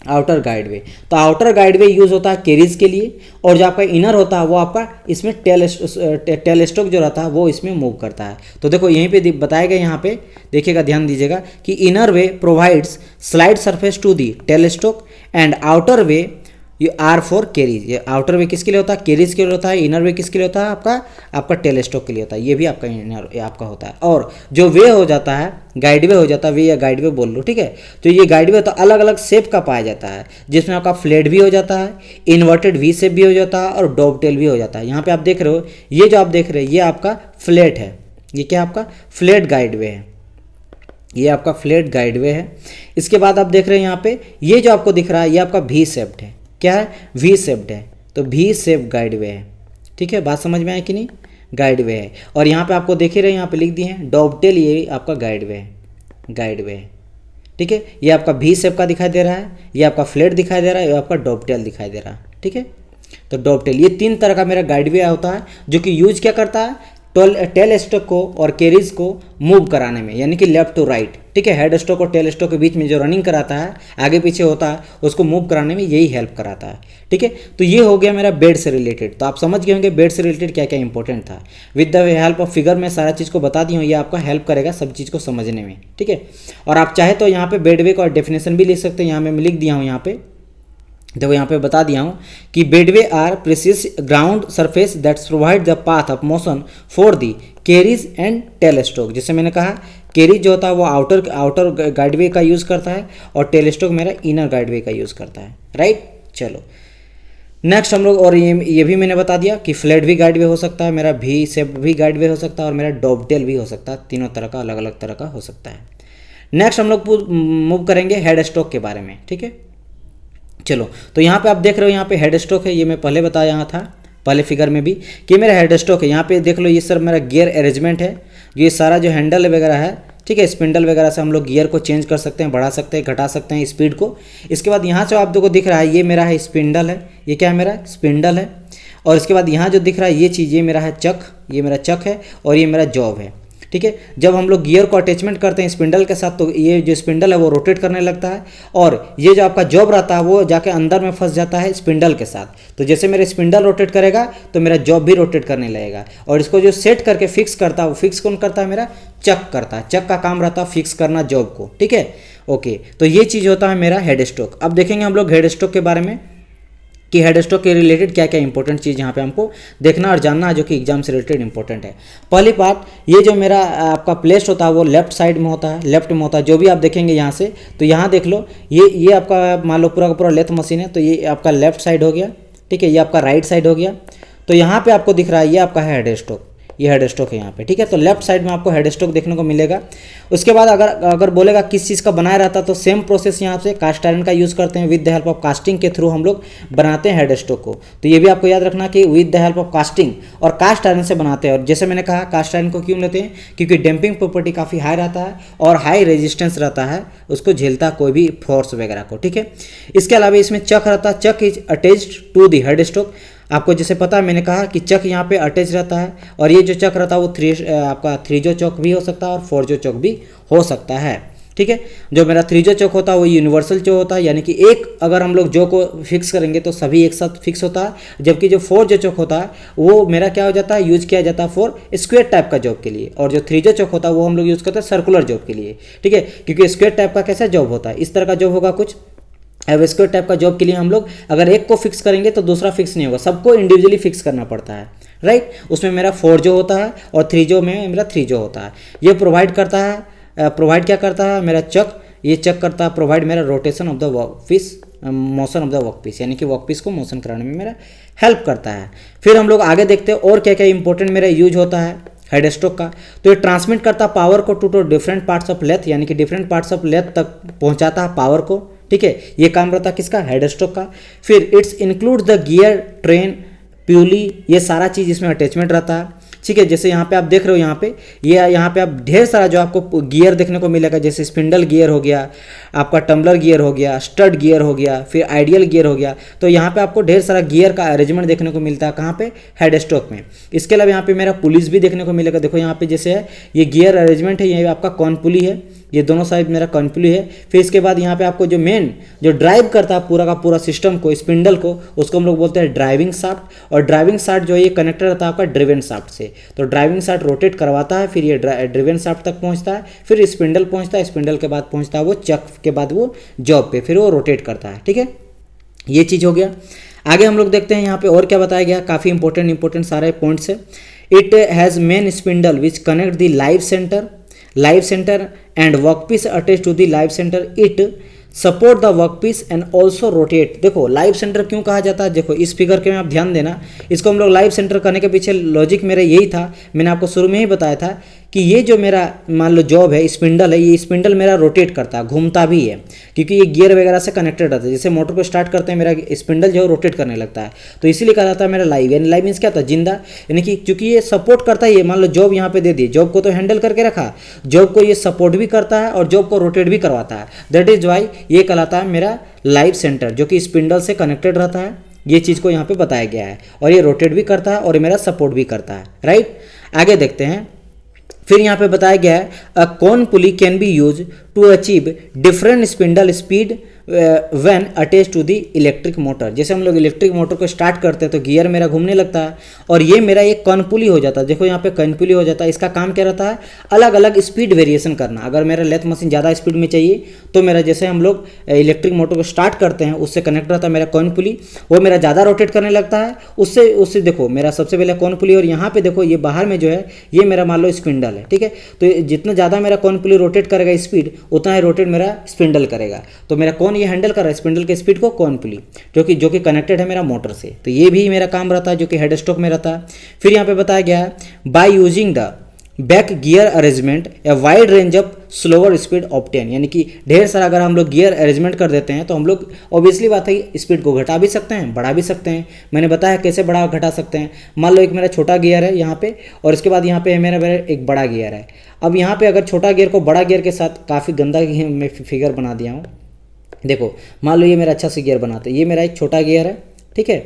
आउटर गाइड वे। तो आउटर गाइड वे यूज होता है कैरीज के लिए, और जो आपका इनर होता है वो आपका इसमें टेल स्टॉक जो रहता है वो इसमें मूव करता है। तो देखो यहीं पे बताया गया, यहाँ पे देखिएगा, ध्यान दीजिएगा कि inner way provides slide surface to the tail stock and outer way ये आर फॉर कैरीज। ये आउटर वे किसके लिए होता है, कैरीज के लिए होता है, इनर वे किसके लिए होता है, आपका टेल स्टॉक के लिए होता है, ये भी आपका इनर आपका होता है। और जो वे हो जाता है गाइड वे हो जाता है, वे या गाइड वे बोल लो, ठीक है। तो ये गाइड वे तो अलग अलग शेप का पाया जाता है, जिसमें आपका फ्लैट भी हो जाता है, इन्वर्टेड वी शेप भी हो जाता है, और डॉब टेल भी हो जाता है। यहाँ पे आप देख रहे हो, ये जो आप देख रहे हो ये आपका फ्लैट है, ये क्या आपका फ्लैट गाइड वे है, ये आपका फ्लैट गाइड वे है। इसके बाद आप देख रहे हैं यहाँ पे ये जो आपको दिख रहा है ये आपका वी शेप्ड है, क्या है, वी शेप्ड है, तो वी शेप गाइड वे है, ठीक है। बात समझ में आए कि नहीं, गाइड वे है। और यहाँ पे आपको देख ही रहे, यहाँ पे लिख दिए हैं डॉबटेल, ये आपका गाइड वे है, गाइड वे है, ठीक है। ये आपका वी शेप का दिखाई दे रहा है, ये आपका फ्लैट दिखाई दे रहा है, ये आपका डॉबटेल दिखाई दे रहा है, ठीक है। तो डॉबटेल ये 3 तरह का मेरा गाइड वे होता है, जो कि यूज क्या करता है, टेल स्टॉक को और कैरीज को मूव कराने में, यानी कि लेफ्ट टू राइट, ठीक है। हेड स्टॉक और टेल स्टॉक के बीच में जो रनिंग कराता है, आगे पीछे होता है, उसको मूव कराने में यही हेल्प कराता है, ठीक है। तो ये हो गया मेरा बेड से रिलेटेड। तो आप समझ गए होंगे बेड से रिलेटेड क्या क्या इंपॉर्टेंट था। With the help of figure में सारा चीज़ को बता दी हूँ, ये आपका हेल्प करेगा सब चीज़ को समझने में, ठीक है। और आप चाहे तो यहाँ पे बेड वे का डेफिनेशन भी लिख सकते हैं, यहाँ मैं लिख दिया हूँ, यहाँ पे देखो यहाँ पे बता दिया हूँ कि bedway are precious ground surface that's provide the path of motion for the carriage and tail stock. जैसे मैंने कहा कैरीज जो होता है वो आउटर गाइडवे का यूज़ करता है, और टेल स्टॉक मेरा इनर गाइडवे का यूज़ करता है, राइट। चलो नेक्स्ट हम लोग, और ये भी मैंने बता दिया कि फ्लैट भी गाइडवे हो सकता है, मेरा वी शेप भी गाइडवे हो सकता है, और मेरा डॉबटेल भी हो सकता है, तीनों तरह का अलग अलग तरह का हो सकता है। नेक्स्ट हम लोग मूव करेंगे हेड स्टॉक के बारे में, ठीक है। चलो तो यहाँ पे आप देख रहे हो, यहाँ पे हेड स्टॉक है, ये मैं पहले बताया था पहले फिगर में भी कि मेरा हेड स्टॉक है। यहाँ पे देख लो ये सर मेरा गियर अरेंजमेंट है, ये सारा जो हैंडल वगैरह है, ठीक है, स्पिंडल वगैरह से हम लोग गियर को चेंज कर सकते हैं, बढ़ा सकते हैं, घटा सकते हैं स्पीड को। इसके बाद यहाँ से आप देखो दिख रहा है ये मेरा है स्पिंडल है, ये क्या है मेरा स्पिंडल है। और इसके बाद यहाँ जो दिख रहा है ये चीज़, ये मेरा है चक, ये मेरा चक है, और ये मेरा जॉब है, ठीक है। जब हम लोग गियर को अटैचमेंट करते हैं स्पिंडल के साथ, तो ये जो स्पिंडल है वो रोटेट करने लगता है, और ये जो आपका जॉब रहता है वो जाके अंदर में फंस जाता है स्पिंडल के साथ। तो जैसे मेरा स्पिंडल रोटेट करेगा तो मेरा जॉब भी रोटेट करने लगेगा, और इसको जो सेट करके फिक्स करता है वो फिक्स कौन करता है, मेरा चक करता है। चक का काम रहता है फिक्स करना जॉब को, ठीक है, ओके। तो ये चीज़ होता है मेरा हेड स्टॉक। अब देखेंगे हम लोग हेड स्टॉक के बारे में कि हेड स्टॉक के रिलेटेड क्या क्या इंपॉर्टेंट चीज़ यहाँ पे हमको देखना और जानना है, जो कि एग्जाम से रिलेटेड इंपॉर्टेंट है। पहली बात, ये जो मेरा आपका प्लेस होता है वो लेफ्ट साइड में होता है, लेफ्ट में होता है। जो भी आप देखेंगे यहाँ से, तो यहाँ देख लो ये आपका मान लो पूरा का पूरा लेथ मशीन है, तो ये आपका लेफ्ट साइड हो गया, ठीक है, ये आपका राइट साइड हो गया। तो यहाँ पे आपको दिख रहा है ये आपका है हेड स्टॉक, ये हेड स्टॉक है यहाँ पे, ठीक है। तो लेफ्ट साइड में आपको हेड स्टॉक देखने को मिलेगा। उसके बाद अगर बोलेगा किस चीज़ का बनाया रहता, तो सेम प्रोसेस यहाँ से कास्ट आयरन का यूज़ करते हैं, with the help of casting के थ्रू हम लोग बनाते हैं हेड स्टॉक को। तो ये भी आपको याद रखना कि with the help of casting और कास्ट आयरन से बनाते हैं। और जैसे मैंने कहा कास्ट आयरन को क्यों लेते हैं, क्योंकि डैम्पिंग प्रॉपर्टी काफ़ी हाई रहता है और हाई रेजिस्टेंस रहता है, उसको झेलता कोई भी फोर्स वगैरह को, ठीक है। इसके अलावा इसमें चक रहता है, chuck is attached to the head stock. आपको जैसे पता है, मैंने कहा कि चक यहाँ पे अटैच रहता है, और ये जो चक रहता है वो आपका 3 जो चौक भी हो सकता है और 4 जो चौक भी हो सकता है। ठीक है, जो मेरा 3 जो चौक होता है वो यूनिवर्सल जो होता है, यानी कि एक अगर हम लोग जो को फिक्स करेंगे तो सभी एक साथ फिक्स होता है, जबकि जो 4 जो चौक होता है वो मेरा क्या हो जाता है, यूज किया जाता है फॉर स्क्वायर टाइप का जॉब के लिए, और जो 3 जो चौक होता है वो हम लोग यूज करते हैं सर्कुलर जॉब के लिए। ठीक है, क्योंकि स्क्वायर टाइप का कैसा जॉब होता है, इस तरह का जॉब होगा कुछ। अब स्क्वायर टाइप का जॉब के लिए हम लोग अगर एक को फिक्स करेंगे तो दूसरा फिक्स नहीं होगा, सबको इंडिविजुअली फिक्स करना पड़ता है, राइट। उसमें मेरा 4 जो होता है और 3 जो में मेरा 3 जो होता है, ये प्रोवाइड करता है, प्रोवाइड क्या करता है मेरा चक, ये चेक करता है प्रोवाइड मेरा rotation of the work piece, motion of the work piece, यानी कि वर्क पीस को मोशन कराने में मेरा हेल्प करता है। फिर हम लोग आगे देखते हैं और क्या क्या इंपॉर्टेंट मेरा यूज होता है हेड स्ट्रोक का। तो ये ट्रांसमिट करता है पावर को to different parts of lathe, यानी कि डिफरेंट पार्ट्स ऑफ लेथ तक पहुंचाता है पावर को। ठीक है, ये काम रहता है किसका, हेड स्ट्रोक का। फिर it's include the gear, train, pulley, ये सारा चीज़ इसमें अटैचमेंट रहता है। ठीक है, जैसे यहाँ पे आप देख रहे हो, यहाँ पे यहाँ पे आप ढेर सारा जो आपको गियर देखने को मिलेगा, जैसे स्पिंडल गियर हो गया, आपका टम्बलर गियर हो गया, स्टड गियर हो गया, फिर आइडियल गियर हो गया। तो यहाँ पे आपको ढेर सारा गियर का अरेंजमेंट देखने को मिलता है, कहाँ पे, हेड स्ट्रोक में। इसके अलावा यहाँ पे मेरा पुलिस भी देखने को मिलेगा। देखो यहाँ पे जैसे है ये गियर अरेंजमेंट है, ये आपका कॉन पुली है, ये दोनों साइड मेरा कॉन पुली है। फिर इसके बाद यहाँ पे आपको जो मेन जो ड्राइव करता है पूरा का पूरा सिस्टम को, स्पिंडल को, उसको हम लोग बोलते हैं ड्राइविंग शाफ्ट। और ड्राइविंग शाफ्ट जो है ये कनेक्टेड रहता है आपका ड्रिवन शाफ्ट से। तो ड्राइविंग शाफ्ट रोटेट करवाता है, फिर ये ड्रिवन शाफ्ट तक पहुँचता है, फिर स्पिंडल पहुँचता है, स्पिंडल के बाद पहुँचता है वो चक के बाद वो जॉब पे, फिर वो रोटेट करता है। ठीक है, ये चीज़ हो गया। आगे हम लोग देखते हैं यहाँ पे और क्या बताया गया, काफ़ी इंपॉर्टेंट सारे पॉइंट्स है। It has main spindle which connect the live centre and workpiece attach to the live centre. It support the workpiece and also rotate. देखो लाइव सेंटर क्यों कहा जाता है, देखो इस फिगर के में आप ध्यान देना, इसको हम लोग लाइव सेंटर करने के पीछे लॉजिक मेरा यही था, मैंने आपको शुरू में ही बताया था कि ये जो मेरा मान लो जॉब है, स्पिंडल है, ये स्पिंडल मेरा रोटेट करता है, घूमता भी है, क्योंकि ये गियर वगैरह से कनेक्टेड रहता है। जैसे मोटर को स्टार्ट करते हैं मेरा स्पिंडल जो है रोटेट करने लगता है, तो इसीलिए कहा जाता है मेरा लाइव। यानी लाइव मीन्स क्या होता है, जिंदा, यानी कि क्योंकि ये सपोर्ट करता है। ये मान लो जॉब यहाँ पे दे दी, जॉब को तो हैंडल करके रखा, जॉब को ये सपोर्ट भी करता है और जॉब को रोटेट भी करवाता है। दैट इज वाई ये कहलाता है मेरा लाइव सेंटर, जो कि स्पिंडल से कनेक्टेड रहता है। ये चीज़ को यहाँ पे बताया गया है, और ये रोटेट भी करता है और ये मेरा सपोर्ट भी करता है, राइट। आगे देखते हैं, फिर यहाँ पे बताया गया है a cone pulley can be use to achieve different spindle speed when attach to the electric motor. जैसे हम लोग इलेक्ट्रिक मोटर को स्टार्ट करते हैं तो गियर मेरा घूमने लगता है, और ये मेरा एक कॉनपुली हो जाता है। देखो यहाँ पे कॉनपुली हो जाता है, इसका काम क्या रहता है, अलग अलग स्पीड वेरिएशन करना। अगर मेरा लेथ मशीन ज़्यादा स्पीड में चाहिए तो मेरा जैसे हम लोग इलेक्ट्रिक मोटर को स्टार्ट करते हैं उससे कनेक्ट रहता है मेरा कॉनपुली, वो मेरा ज़्यादा रोटेट करने लगता है। उससे देखो मेरा सबसे पहले कॉनपुली, और यहाँ पे देखो ये बाहर में जो है ये मेरा मान लो स्पिंडल है। ठीक है, तो जितना ज़्यादा मेरा कॉनपुली रोटेट करेगा स्पीड, उतना ही रोटेट मेरा स्पिंडल करेगा। तो मेरा कौन ये हैंडल कर रहा है स्पिंडल के स्पीड को, कॉन पुली, जो कि कनेक्टेड है मेरा मोटर से। तो ये भी मेरा काम रहता है जो कि हेड स्ट्रोक में रहता है। फिर यहाँ पे बताया गया है by using the back gear arrangement a wide range of slower speed obtain. यानी कि ढेर सारा अगर हम लोग गियर अरेंजमेंट कर देते हैं तो हम लोग ऑब्वियसली बात है स्पीड को घटा भी सकते हैं, बढ़ा भी सकते हैं। मैंने बताया कैसे बढ़ा घटा सकते हैं। मान लो एक मेरा छोटा गियर है यहाँ पे, और इसके बाद यहाँ पे मेरा एक बड़ा गियर है। अब यहाँ पे अगर छोटा गियर को बड़ा गियर के साथ, काफ़ी गंदा मैं फिगर बना दिया हूँ, देखो मान लो ये मेरा अच्छा से गियर बनाते हैं, ये मेरा एक छोटा गियर है, ठीक है,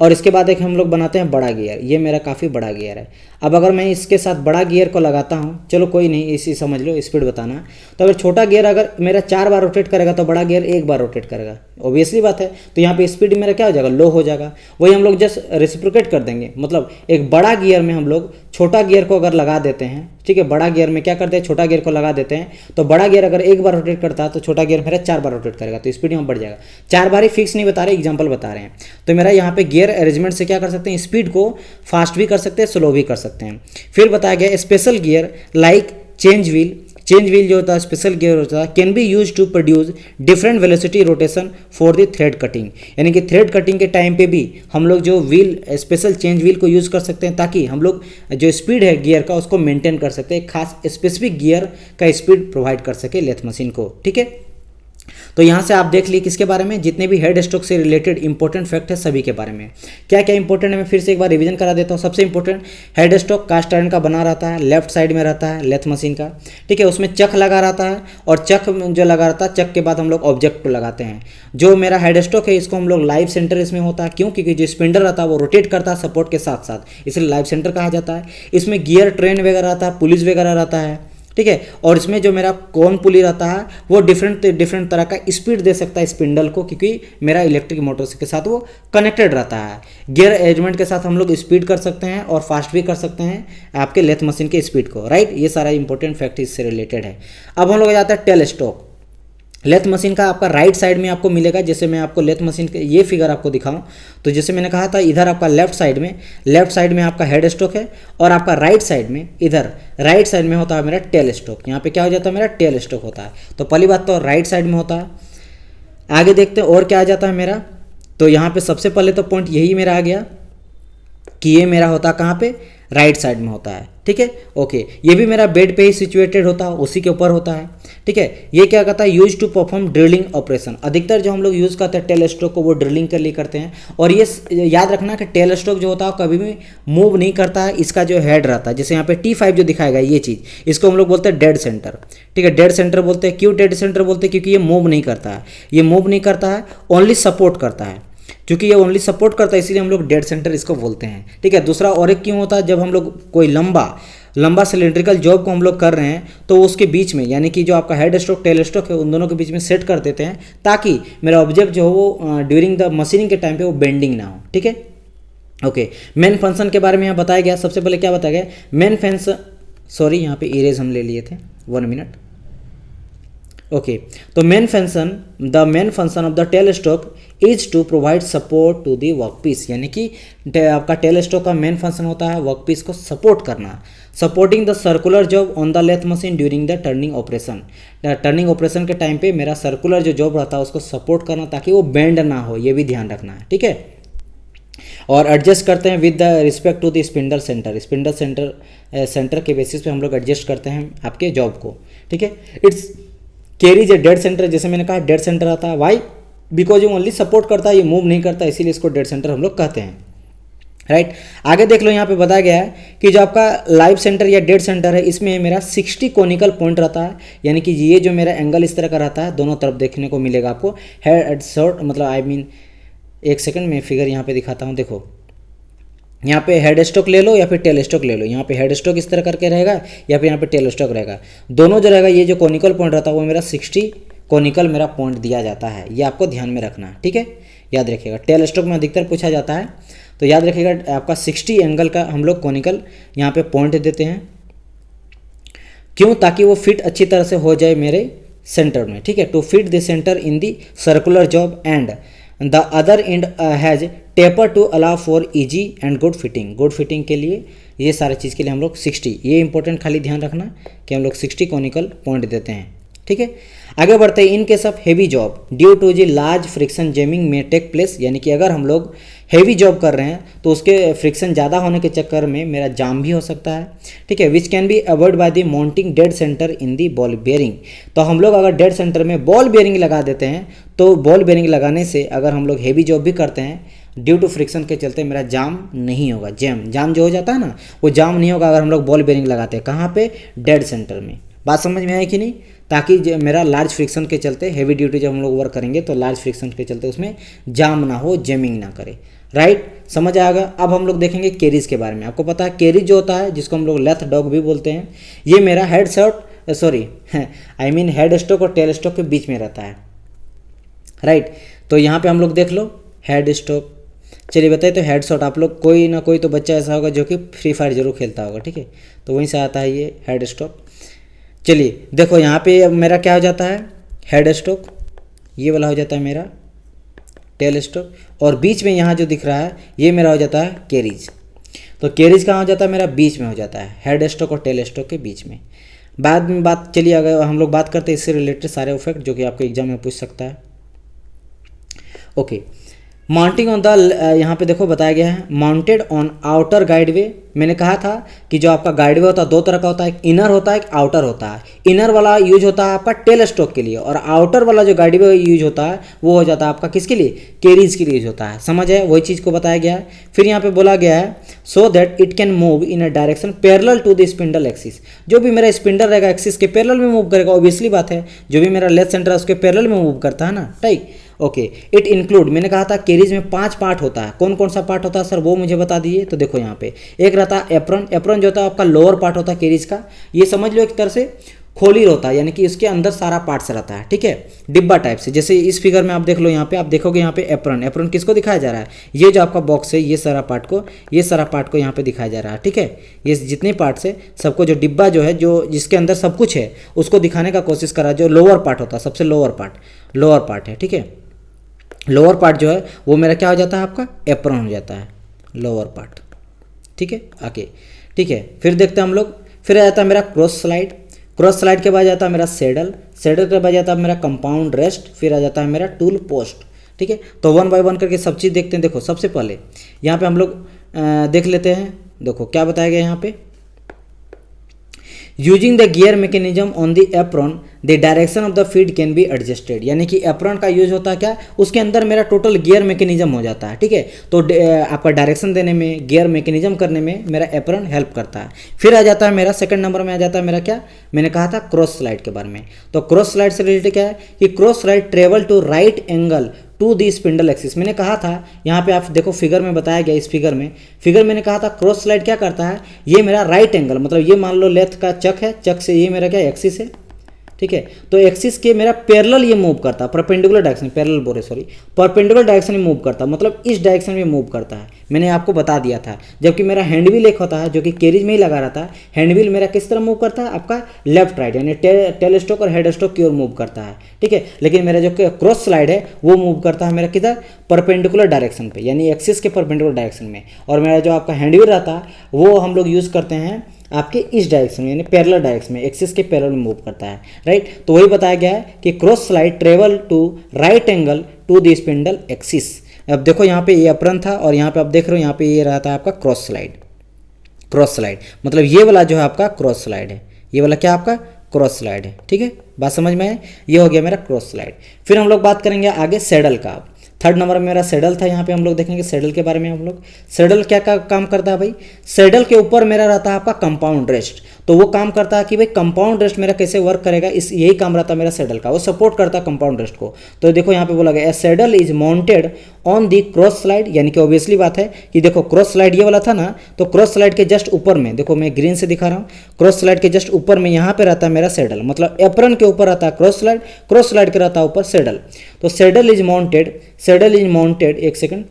और इसके बाद एक हम लोग बनाते हैं बड़ा गियर, ये मेरा काफ़ी बड़ा गियर है। अब अगर मैं इसके साथ बड़ा गियर को लगाता हूँ, चलो कोई नहीं, इसी समझ लो स्पीड बताना, तो अगर छोटा गियर अगर मेरा 4 बार रोटेट करेगा तो बड़ा गियर 1 बार रोटेट करेगा, ऑब्वियसली बात है। तो यहाँ पे स्पीड मेरा क्या हो जाएगा, लो हो जाएगा। वही हम लोग जस्ट रेसिप्रोकेट कर देंगे, मतलब एक बड़ा गियर में हम लोग छोटा गियर को अगर लगा देते हैं, ठीक है, बड़ा गियर में क्या करते हैं, छोटा गियर को लगा देते हैं, तो बड़ा गियर अगर 1 बार रोटेट करता है तो छोटा गियर मेरा 4 बार रोटेट करेगा, तो स्पीड यहाँ बढ़ जाएगा। 4 बार ही फिक्स नहीं बता रहे, एग्जाम्पल बता रहे हैं। तो मेरा यहाँ पे गियर अरेंजमेंट से क्या कर सकते हैं, स्पीड को फास्ट भी कर सकते हैं, स्लो भी कर सकते हैं। फिर बताया गया special gear like change wheel जो होता है, स्पेशल गियर होता है, can be use to produce different velocity rotation for the thread cutting. यानी कि थ्रेड कटिंग के टाइम पे भी हम लोग जो व्हील, स्पेशल चेंज व्हील को यूज़ कर सकते हैं, ताकि हम लोग जो स्पीड है गियर का उसको मेंटेन कर सकते हैं, खास स्पेसिफिक गियर का स्पीड प्रोवाइड कर सके लेथ मशीन को। ठीक है, तो यहाँ से आप देख लिए किसके बारे में, जितने भी हेड स्ट्रोक से रिलेटेड इंपॉर्टेंट फैक्ट है सभी के बारे में। क्या क्या इंपॉर्टेंट है मैं फिर से एक बार रिवीजन करा देता हूँ। सबसे important, head stroke cast iron का बना रहता है, लेफ्ट साइड में रहता है लेथ मशीन का, ठीक है। उसमें चक लगा रहता है और चक जो लगा रहता है, चक के बाद हम लोग ऑब्जेक्ट को लगाते हैं। जो मेरा हेड स्ट्रोक है इसको हम लोग लाइव सेंटर इसमें होता है, क्यों? क्योंकि जो स्पिंडल रहता है वो रोटेट करता है सपोर्ट के साथ साथ, इसलिए लाइव सेंटर कहा जाता है। इसमें गियर ट्रेन वगैरह रहता है, पुलिस वगैरह रहता है, ठीक है। और इसमें जो मेरा कौन पुली रहता है वो डिफरेंट तरह का स्पीड दे सकता है स्पिंडल को, क्योंकि मेरा इलेक्ट्रिक मोटर के साथ वो कनेक्टेड रहता है। गियर एडजमेंट के साथ हम लोग स्पीड कर सकते हैं और फास्ट भी कर सकते हैं आपके लेथ मशीन के स्पीड को, राइट। ये सारा इंपॉर्टेंट फैक्ट इससे रिलेटेड है। अब हम लोग जाते हैं टेल स्ट्रोक। लेथ मशीन का आपका राइट साइड में आपको मिलेगा। जैसे मैं आपको लेथ मशीन के ये फिगर आपको दिखाऊं तो जैसे मैंने कहा था, इधर आपका लेफ्ट साइड में आपका हेड स्ट्रोक है और आपका राइट साइड में, इधर राइट साइड में होता है मेरा टेल स्ट्रोक। यहाँ पे क्या हो जाता है, मेरा टेल स्ट्रोक होता है। तो पहली बात तो राइट साइड में होता है। आगे देखते हैं और क्या आ जाता है मेरा। तो यहाँ पे सबसे पहले तो पॉइंट यही मेरा आ गया कि ये मेरा होता है कहाँ पे, राइट साइड में होता है, ठीक है। ओके, ये भी मेरा बेड पे ही सिचुएटेड होता है, उसी के ऊपर होता है, ठीक है। ये क्या करता है, use to perform drilling operation. अधिकतर जो हम लोग यूज़ करते हैं टेल स्ट्रोक को, वो ड्रिलिंग के लिए करते हैं। और ये याद रखना कि टेल स्ट्रोक जो होता है कभी भी मूव नहीं करता है। इसका जो हेड रहता है, जैसे यहाँ पे T5 जो दिखाएगा ये चीज़, इसको हम लोग बोलते हैं डेड सेंटर, ठीक है। डेड सेंटर बोलते हैं। क्यों डेड सेंटर बोलते हैं? क्योंकि ये मूव नहीं करता है, ये मूव नहीं करता है, ओनली सपोर्ट करता है। क्योंकि ये ओनली सपोर्ट करता है इसीलिए हम लोग डेड सेंटर इसको बोलते हैं, ठीक है। दूसरा और एक क्यों होता है, जब हम लोग कोई लंबा सिलेंड्रिकल जॉब को हम लोग कर रहे हैं तो उसके बीच में, यानी कि जो आपका हेड स्ट्रोक टेल स्ट्रोक है उन दोनों के बीच में सेट कर देते हैं, ताकि मेरा ऑब्जेक्ट जो हो वो ड्यूरिंग द मशीनिंग के टाइम पे वो बेंडिंग ना हो, ठीक है। ओके, मेन फंक्शन के बारे में यहाँ बताया गया। सबसे पहले क्या बताया गया, मेन फंक्शन, सॉरी यहाँ पे इरेज हम ले लिए थे, 1 मिनट। ओके, तो the main function of the tail stroke is to provide support to the work piece. यानी कि आपका टेल स्ट्रोक का मेन फंक्शन होता है वर्क पीस को सपोर्ट करना, supporting the circular job on the lathe machine during the turning operation. Turning operation के time पे मेरा सर्कुलर जो जॉब रहता है उसको सपोर्ट करना, ताकि वो बेंड ना हो, ये भी ध्यान रखना है, ठीक है। और एडजस्ट करते हैं with the respect to the spindle centre के बेसिस पे हम लोग एडजस्ट करते हैं आपके जॉब को, ठीक है। It's carries a dead centre, जैसे मैंने कहा डेड सेंटर आता है। वाई? बिकॉज ये ओनली सपोर्ट करता है, ये मूव नहीं करता, इसीलिए इसको डेड सेंटर हम लोग कहते हैं, राइट। आगे देख लो, यहाँ पे बताया गया है कि जो आपका लाइव सेंटर या डेड सेंटर है इसमें मेरा 60 कोनिकल पॉइंट रहता है। यानी कि ये जो मेरा एंगल इस तरह का रहता है, दोनों तरफ देखने को मिलेगा आपको। हेड शॉर्ट मतलब एक सेकंड में फिगर यहाँ पे दिखाता हूँ। देखो यहाँ पे हेड स्ट्रोक ले लो या फिर टेल स्ट्रोक ले लो। यहाँ पे हेड स्ट्रोक इस तरह करके रहेगा या फिर यहाँ पे टेल स्ट्रोक रहेगा। दोनों जो रहेगा, ये जो कोनिकल पॉइंट रहता है वो मेरा 60 कोनिकल मेरा पॉइंट दिया जाता है। ये आपको ध्यान में रखना है, ठीक है, याद रखिएगा। टेल स्ट्रोक में अधिकतर पूछा जाता है, तो याद रखिएगा आपका 60 एंगल का हम लोग कोनिकल यहाँ पे पॉइंट देते हैं। क्यों? ताकि वो फिट अच्छी तरह से हो जाए मेरे सेंटर में, ठीक है। To fit the centre in the circular job and the other end has taper to allow for easy and good fitting के लिए, ये सारे चीज़ के लिए हम लोग 60, ये इंपॉर्टेंट खाली ध्यान रखना कि हम लोग 60 कोनिकल पॉइंट देते हैं, ठीक है। आगे बढ़ते हैं। In case of heavy job due to the large friction jamming may take place. यानी कि अगर हम लोग हेवी जॉब कर रहे हैं तो उसके फ्रिक्शन ज़्यादा होने के चक्कर में मेरा जाम भी हो सकता है, ठीक है। विच can be avoid by the mounting dead centre in the ball bearing. तो हम लोग अगर डेड सेंटर में बॉल बेयरिंग लगा देते हैं, तो बॉल बेयरिंग लगाने से अगर हम लोग हेवी जॉब भी करते हैं, ड्यू टू फ्रिक्शन के चलते मेरा जाम नहीं होगा। जाम जो हो जाता है ना, वो जाम नहीं होगा अगर हम लोग बॉल बेयरिंग लगाते हैं। कहाँ पे? डेड सेंटर में। बात समझ में आई कि नहीं? ताकि मेरा लार्ज फ्रिक्शन के चलते, हेवी ड्यूटी जब हम लोग वर्क करेंगे तो लार्ज फ्रिक्शन के चलते उसमें जाम ना हो, जैमिंग ना करे, राइट। समझ आएगा। अब हम लोग देखेंगे कैरीज के बारे में। आपको पता है कैरीज जो होता है, जिसको हम लोग लेथ डॉग भी बोलते हैं, ये मेरा हेड स्ट्रोक और टेल स्ट्रोक के बीच में रहता है, राइट। तो यहाँ पे हम लोग देख लो हेड स्ट्रोक। चलिए बताइए, तो हेड शॉट आप लोग कोई ना कोई तो बच्चा ऐसा होगा जो कि फ्री फायर जरूर खेलता होगा, ठीक है। तो वहीं से आता है ये हेड स्ट्रोक। चलिए देखो यहाँ पे मेरा क्या हो जाता है, हेड स्ट्रोक, ये वाला हो जाता है मेरा टेल स्ट्रोक, और बीच में यहाँ जो दिख रहा है ये मेरा हो जाता है कैरीज। तो कैरीज कहाँ हो जाता है मेरा? बीच में हो जाता है, हेड स्ट्रोक और टेल स्ट्रोक के बीच में। बाद में बात, चलिए अगर हम लोग बात करते हैं इससे रिलेटेड सारे इफेक्ट जो कि आपको एग्जाम में पूछ सकता है। ओके, माउंटिंग ऑन द, यहाँ पे देखो बताया गया है माउंटेड ऑन आउटर गाइडवे। मैंने कहा था कि जो आपका गाइडवे होता है दो तरह का होता है, एक इनर होता है, एक आउटर होता है। इनर वाला यूज होता है आपका टेल स्टॉक के लिए, और आउटर वाला जो गाइडवे यूज होता है वो हो जाता है आपका किसके लिए, कैरीज के लिए यूज होता है। समझ है, वही चीज़ को बताया गया है। फिर यहाँ पे बोला गया है so that it can move in a direction parallel to the spindle axis. जो भी मेरा स्पिंडल रहेगा एक्सिस के पैरेलल में मूव करेगा, ऑब्वियसली बात है, जो भी मेरा लेफ्ट सेंटर है उसके पैरेलल में मूव करता है ना, ठीक। ओके, इट इंक्लूड, मैंने कहा था कैरीज में 5 पार्ट होता है। कौन कौन सा पार्ट होता है सर, वो मुझे बता दीजिए। तो देखो यहाँ पे एक रहता है एप्रन। एप्रन जो होता है आपका लोअर पार्ट होता है कैरीज का, ये समझ लो एक तरह से खोली होता है, यानी कि इसके अंदर सारा पार्ट्स रहता है, ठीक है, डिब्बा टाइप से। जैसे इस फिगर में आप देख लो, यहाँ पे आप देखोगे यहाँ पे एप्रन। एप्रन किसको दिखाया जा रहा है, ये जो आपका बॉक्स है ये सारा पार्ट को, ये सारा पार्ट को यहाँ पे दिखाया जा रहा है, ठीक है। ये जितने पार्ट्स है सबको, जो डिब्बा जो है, जो जिसके अंदर सब कुछ है उसको दिखाने का कोशिश करा। जो लोअर पार्ट होता है, सबसे लोअर पार्ट है, ठीक है। लोअर पार्ट जो है वो मेरा क्या हो जाता है, आपका एप्रन हो जाता है, लोअर पार्ट, ठीक है। ओके, ठीक है। फिर देखते हैं हम लोग, फिर आ जाता है मेरा क्रॉस स्लाइड। क्रॉस स्लाइड के बाद जाता है मेरा सैडल। सैडल के बाद जाता है मेरा कंपाउंड रेस्ट। फिर आ जाता है मेरा टूल पोस्ट, ठीक है। तो 1 बाय 1 करके सब चीज़ देखते हैं। देखो सबसे पहले यहाँ पे हम लोग देख लेते हैं। देखो क्या बताया गया यहाँ पे, using the gear mechanism on the apron the direction of the feed can be adjusted. यानी कि एप्रॉन का यूज होता है क्या, उसके अंदर मेरा टोटल गियर मैकेनिज्म हो जाता है, ठीक है। तो आपका डायरेक्शन देने में, गियर मैकेनिज्म करने में मेरा एप्रॉन हेल्प करता है। फिर आ जाता है मेरा सेकंड नंबर में आ जाता है मेरा क्या, मैंने कहा था क्रॉस स्लाइड के बारे में। तो क्रॉस स्लाइड से रिलेटेड क्या है कि cross slide travel to right angle to the spindle axis. मैंने कहा था यहाँ पे, आप देखो फिगर में बताया गया, इस फिगर मैंने कहा था क्रॉस स्लाइड क्या करता है, ये मेरा राइट एंगल, मतलब ये मान लो लेथ का चक है, चक से ये मेरा क्या एक्सिस है, ठीक है। तो एक्सिस के मेरा पैरेलल ये मूव करता है, परपेंडिकुलर डायरेक्शन, पैरेलल बोल रहे सॉरी, परपेंडिकुलर डायरेक्शन में मूव करता है, मतलब इस डायरेक्शन में मूव करता है, मैंने आपको बता दिया था। जबकि मेरा हैंडव्हील एक होता है जो कि कैरिज में ही लगा रहता है, हैंडव्हील मेरा किस तरह मूव करता है, आपका लेफ्ट राइट, यानी टेल स्टॉक और हेड स्टॉक की ओर मूव करता है, ठीक है। लेकिन मेरा जो क्रॉस स्लाइड है वो मूव करता है मेरा किधर, परपेंडिकुलर डायरेक्शन पे, यानी एक्सिस के परपेंडिकुलर डायरेक्शन में। और मेरा जो आपका हैंडव्हील रहता है वो हम लोग यूज़ करते हैं आपके इस डायरेक्शन में, यानी पैरेलल डायरेक्शन में, एक्सिस के पैरेलल में मूव करता है, राइट। तो वही बताया गया है कि cross slide travel to right angle to the spindle axis. अब देखो यहाँ पे ये एप्रन था, और यहाँ पे आप देख रहे हो यहाँ पे ये रहता है आपका क्रॉस स्लाइड। क्रॉस स्लाइड मतलब ये वाला जो है आपका क्रॉस स्लाइड है, ये वाला क्या आपका क्रॉस स्लाइड है, ठीक है। बात समझ में आए, ये हो गया मेरा क्रॉस स्लाइड। फिर हम लोग बात करेंगे आगे सैडल का। थर्ड नंबर में मेरा सैडल था, यहाँ पे हम लोग देखेंगे सैडल के बारे में। हम लोग सैडल क्या काम करता है भाई, सैडल के ऊपर मेरा रहता है आपका कंपाउंड रेस्ट। तो वो काम करता है कि भाई कंपाउंड रेस्ट मेरा कैसे वर्क करेगा, इस यही काम रहता है मेरा सैडल का, वो सपोर्ट करता है कंपाउंड रेस्ट को। तो देखो यहाँ पे बोला गया saddle is mounted on the cross slide, यानी कि ऑब्वियसली बात है कि देखो क्रॉस स्लाइड ये वाला था ना, तो क्रॉस स्लाइड के जस्ट ऊपर में, देखो मैं ग्रीन से दिखा रहा हूँ, क्रॉस स्लाइड के जस्ट ऊपर में यहाँ पे रहता है मेरा सैडल, मतलब एप्रन के ऊपर रहता है क्रॉस स्लाइड, क्रॉस स्लाइड के रहता है ऊपर सैडल। तो सैडल इज माउंटेड, एक second,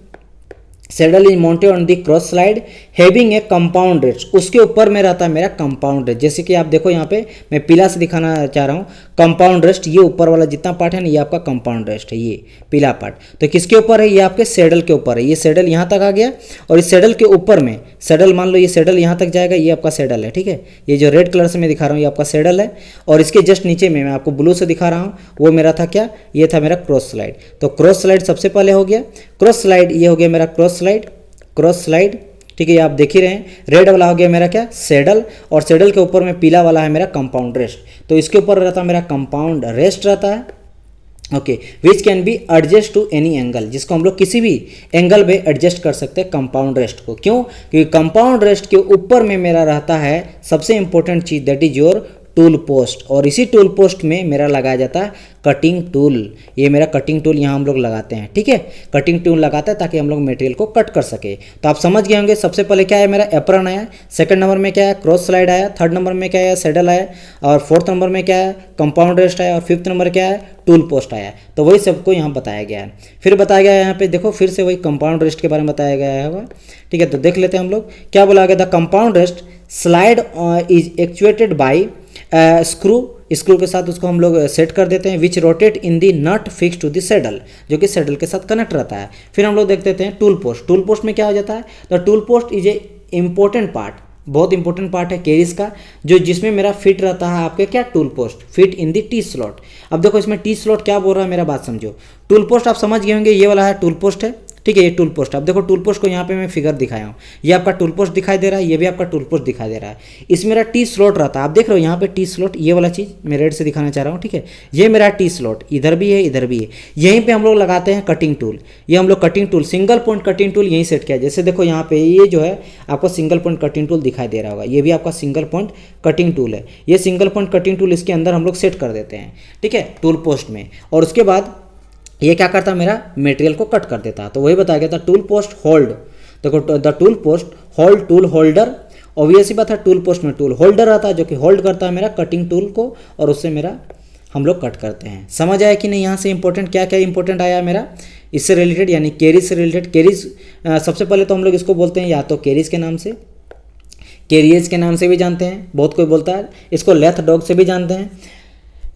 saddle is mounted on the cross slide having a compound rest, उसके ऊपर में रहता है मेरा कंपाउंड रेस्ट। जैसे कि आप देखो यहाँ पे मैं पीला से दिखाना चाह रहा हूँ, कंपाउंड रेस्ट ये ऊपर वाला जितना पार्ट है ना, ये आपका कंपाउंड रेस्ट है, ये पीला पार्ट। तो किसके ऊपर है, ये आपके सैडल के ऊपर है। ये सैडल यहाँ तक आ गया, और इस सैडल के ऊपर में, सैडल मान लो ये सैडल यहाँ तक जाएगा, ये आपका सैडल है, ठीक है। ये जो रेड कलर से मैं दिखा रहा हूँ ये आपका सैडल है, और इसके जस्ट नीचे में मैं आपको ब्लू से दिखा रहा हूँ, वो मेरा था क्या, ये था मेरा क्रॉस स्लाइड। तो क्रॉस स्लाइड सबसे पहले हो गया, क्रॉस स्लाइड ये हो गया मेरा क्रॉस स्लाइड, ठीक है। ये आप देख ही रहे हैं, रेड वाला हो गया मेरा क्या, सैडल, और सैडल के ऊपर में पीला वाला है मेरा कंपाउंड रेस्ट। तो इसके ऊपर रहता है मेरा कंपाउंड रेस्ट रहता है, okay, which can be adjust to any angle, जिसको हम लोग किसी भी एंगल पे एडजस्ट कर सकते हैं कंपाउंड रेस्ट को। क्यों, क्योंकि कंपाउंड रेस्ट के ऊपर में मेरा रहता है सबसे इंपॉर्टेंट चीज, that is your tool post, और इसी टूल पोस्ट में मेरा लगाया जाता है कटिंग टूल। ये मेरा कटिंग टूल यहाँ हम लोग लगाते हैं, ठीक है, कटिंग टूल लगाते हैं ताकि हम लोग मटेरियल को कट कर सके। तो आप समझ गए होंगे, सबसे पहले क्या है मेरा एप्रन आया, सेकंड नंबर में क्या है क्रॉस स्लाइड आया, थर्ड नंबर में क्या है सैडल आया, और फोर्थ नंबर में क्या है कंपाउंड रेस्ट आया, और फिफ्थ नंबर क्या है टूल पोस्ट आया। तो वही सबको यहाँ बताया गया है। फिर बताया गया है यहाँ पे देखो, फिर से वही कंपाउंड रेस्ट के बारे में बताया गया है, ठीक है। तो देख लेते हैं हम लोग क्या बोला गया, the compound rest slide is actuated by screw के साथ उसको हम लोग सेट कर देते हैं, which rotate in the nut fix to the saddle, जो कि सैडल के साथ कनेक्ट रहता है। फिर हम लोग देख देते हैं टूल पोस्ट। टूल पोस्ट में क्या हो जाता है, the tool post is a important part, बहुत इंपॉर्टेंट पार्ट है कैरिज का, जो जिसमें मेरा फिट रहता है आपके क्या tool post, fit in the T slot. अब देखो इसमें टी स्लॉट क्या बोल रहा है, मेरा बात समझो। टूल पोस्ट आप समझ गए होंगे, ये वाला है टूल पोस्ट है, ठीक है, ये टूल पोस्ट, अब देखो टूल पोस्ट को यहाँ पे मैं फिगर दिखाया हूँ, ये आपका टूल पोस्ट दिखाई दे रहा है, ये भी आपका टूल पोस्ट दिखाई दे रहा है। इसमें मेरा टी स्लॉट रहता है, आप देख रहे हो यहाँ पे टी स्लॉट, ये वाला चीज़ मैं रेड से दिखाना चाह रहा हूँ, ठीक है, ये मेरा टी स्लॉट इधर भी है इधर भी है। यहीं पे हम लोग लगाते हैं कटिंग टूल, ये हम लोग cutting tool single point cutting tool यहीं सेट किया। जैसे देखो यहाँ पे ये जो है आपको सिंगल पॉइंट कटिंग टूल दिखाई दे रहा होगा, ये भी आपका सिंगल पॉइंट कटिंग टूल है। ये सिंगल पॉइंट कटिंग टूल इसके अंदर हम लोग सेट कर देते हैं, ठीक है, टूल पोस्ट में। और उसके बाद ये क्या करता है, मेरा मटेरियल को कट कर देता है। तो वही बताया गया था टूल पोस्ट होल्ड, देखो the tool post hold tool holder, obvious ही बात है टूल पोस्ट में टूल होल्डर आता है जो कि होल्ड करता है मेरा कटिंग टूल को, और उससे मेरा हम लोग कट करते हैं। समझ आया कि नहीं, यहाँ से इंपॉर्टेंट क्या क्या इंपॉर्टेंट आया मेरा इससे रिलेटेड, यानी केरीज से रिलेटेड। केरीज सबसे पहले तो हम लोग इसको बोलते हैं या तो केरीज के नाम से, केरियज के नाम से भी जानते हैं, बहुत कोई बोलता है, इसको लेथ डॉग से भी जानते हैं।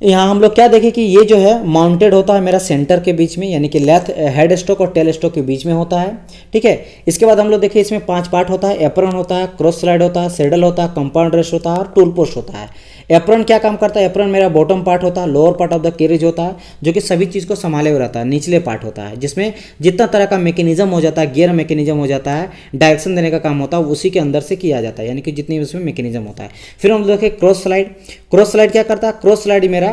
यहाँ हम लोग क्या देखें कि ये जो है माउंटेड होता है मेरा सेंटर के बीच में, यानी कि लेथ हेड स्टॉक और टेल स्टॉक के बीच में होता है, ठीक है। इसके बाद हम लोग देखें इसमें 5 पार्ट होता है, एप्रन होता है, क्रॉस स्लाइड होता है, सेडल होता है, कंपाउंड रेस्ट होता है और टूल पोस्ट होता है। एप्रन क्या काम करता है, एप्रन मेरा बॉटम पार्ट होता है, lower part of the carriage होता है, जो कि सभी चीज़ को संभाले हुए रहता है, निचले पार्ट होता है, जिसमें जितना तरह का मैकेनिज्म हो जाता है, गियर मैकेनिज्म हो जाता है, डायरेक्शन देने का काम होता है, उसी के अंदर से किया जाता है, यानी कि जितनी उसमें मैकेनिज्म होता है। फिर हम देखें क्रॉस स्लाइड, क्रॉस स्लाइड क्या करता है, क्रॉस स्लाइड मेरा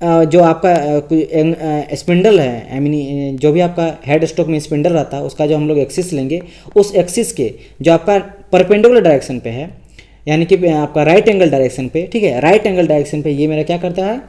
जो आपका स्पिंडल है, आई मीन जो भी आपका हेड स्टॉक में स्पिंडल रहता है, उसका जो हम लोग एक्सिस लेंगे, उस एक्सिस के जो आपका परपेंडिकुलर डायरेक्शन पे है, यानी कि आपका राइट एंगल डायरेक्शन पे, ठीक है, राइट एंगल डायरेक्शन पे ये मेरा क्या करता है,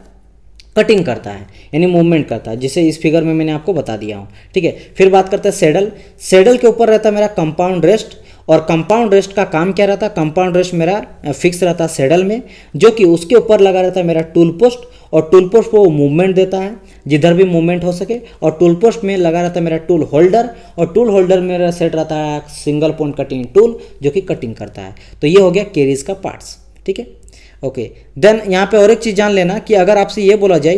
कटिंग करता है, यानी मूवमेंट करता है, जिसे इस फिगर में मैंने आपको बता दिया हूँ, ठीक है। फिर बात करते हैं सेडल, सेडल के ऊपर रहता है मेरा कंपाउंड रेस्ट, और कंपाउंड रेस्ट का काम क्या रहता है, कंपाउंड रेस्ट मेरा फिक्स रहता है सेडल में, जो कि उसके ऊपर लगा रहता है मेरा टूल पोस्ट, और टूल पोस्ट को मूवमेंट देता है जिधर भी मूवमेंट हो सके, और टूल पोस्ट में लगा रहता है मेरा टूल होल्डर, और टूल होल्डर मेरा सेट रहता है सिंगल पॉइंट कटिंग टूल जो कि कटिंग करता है। तो ये हो गया केरीज का पार्ट्स, ठीक है, ओके। देन यहाँ पे और एक चीज़ जान लेना कि अगर आपसे ये बोला जाए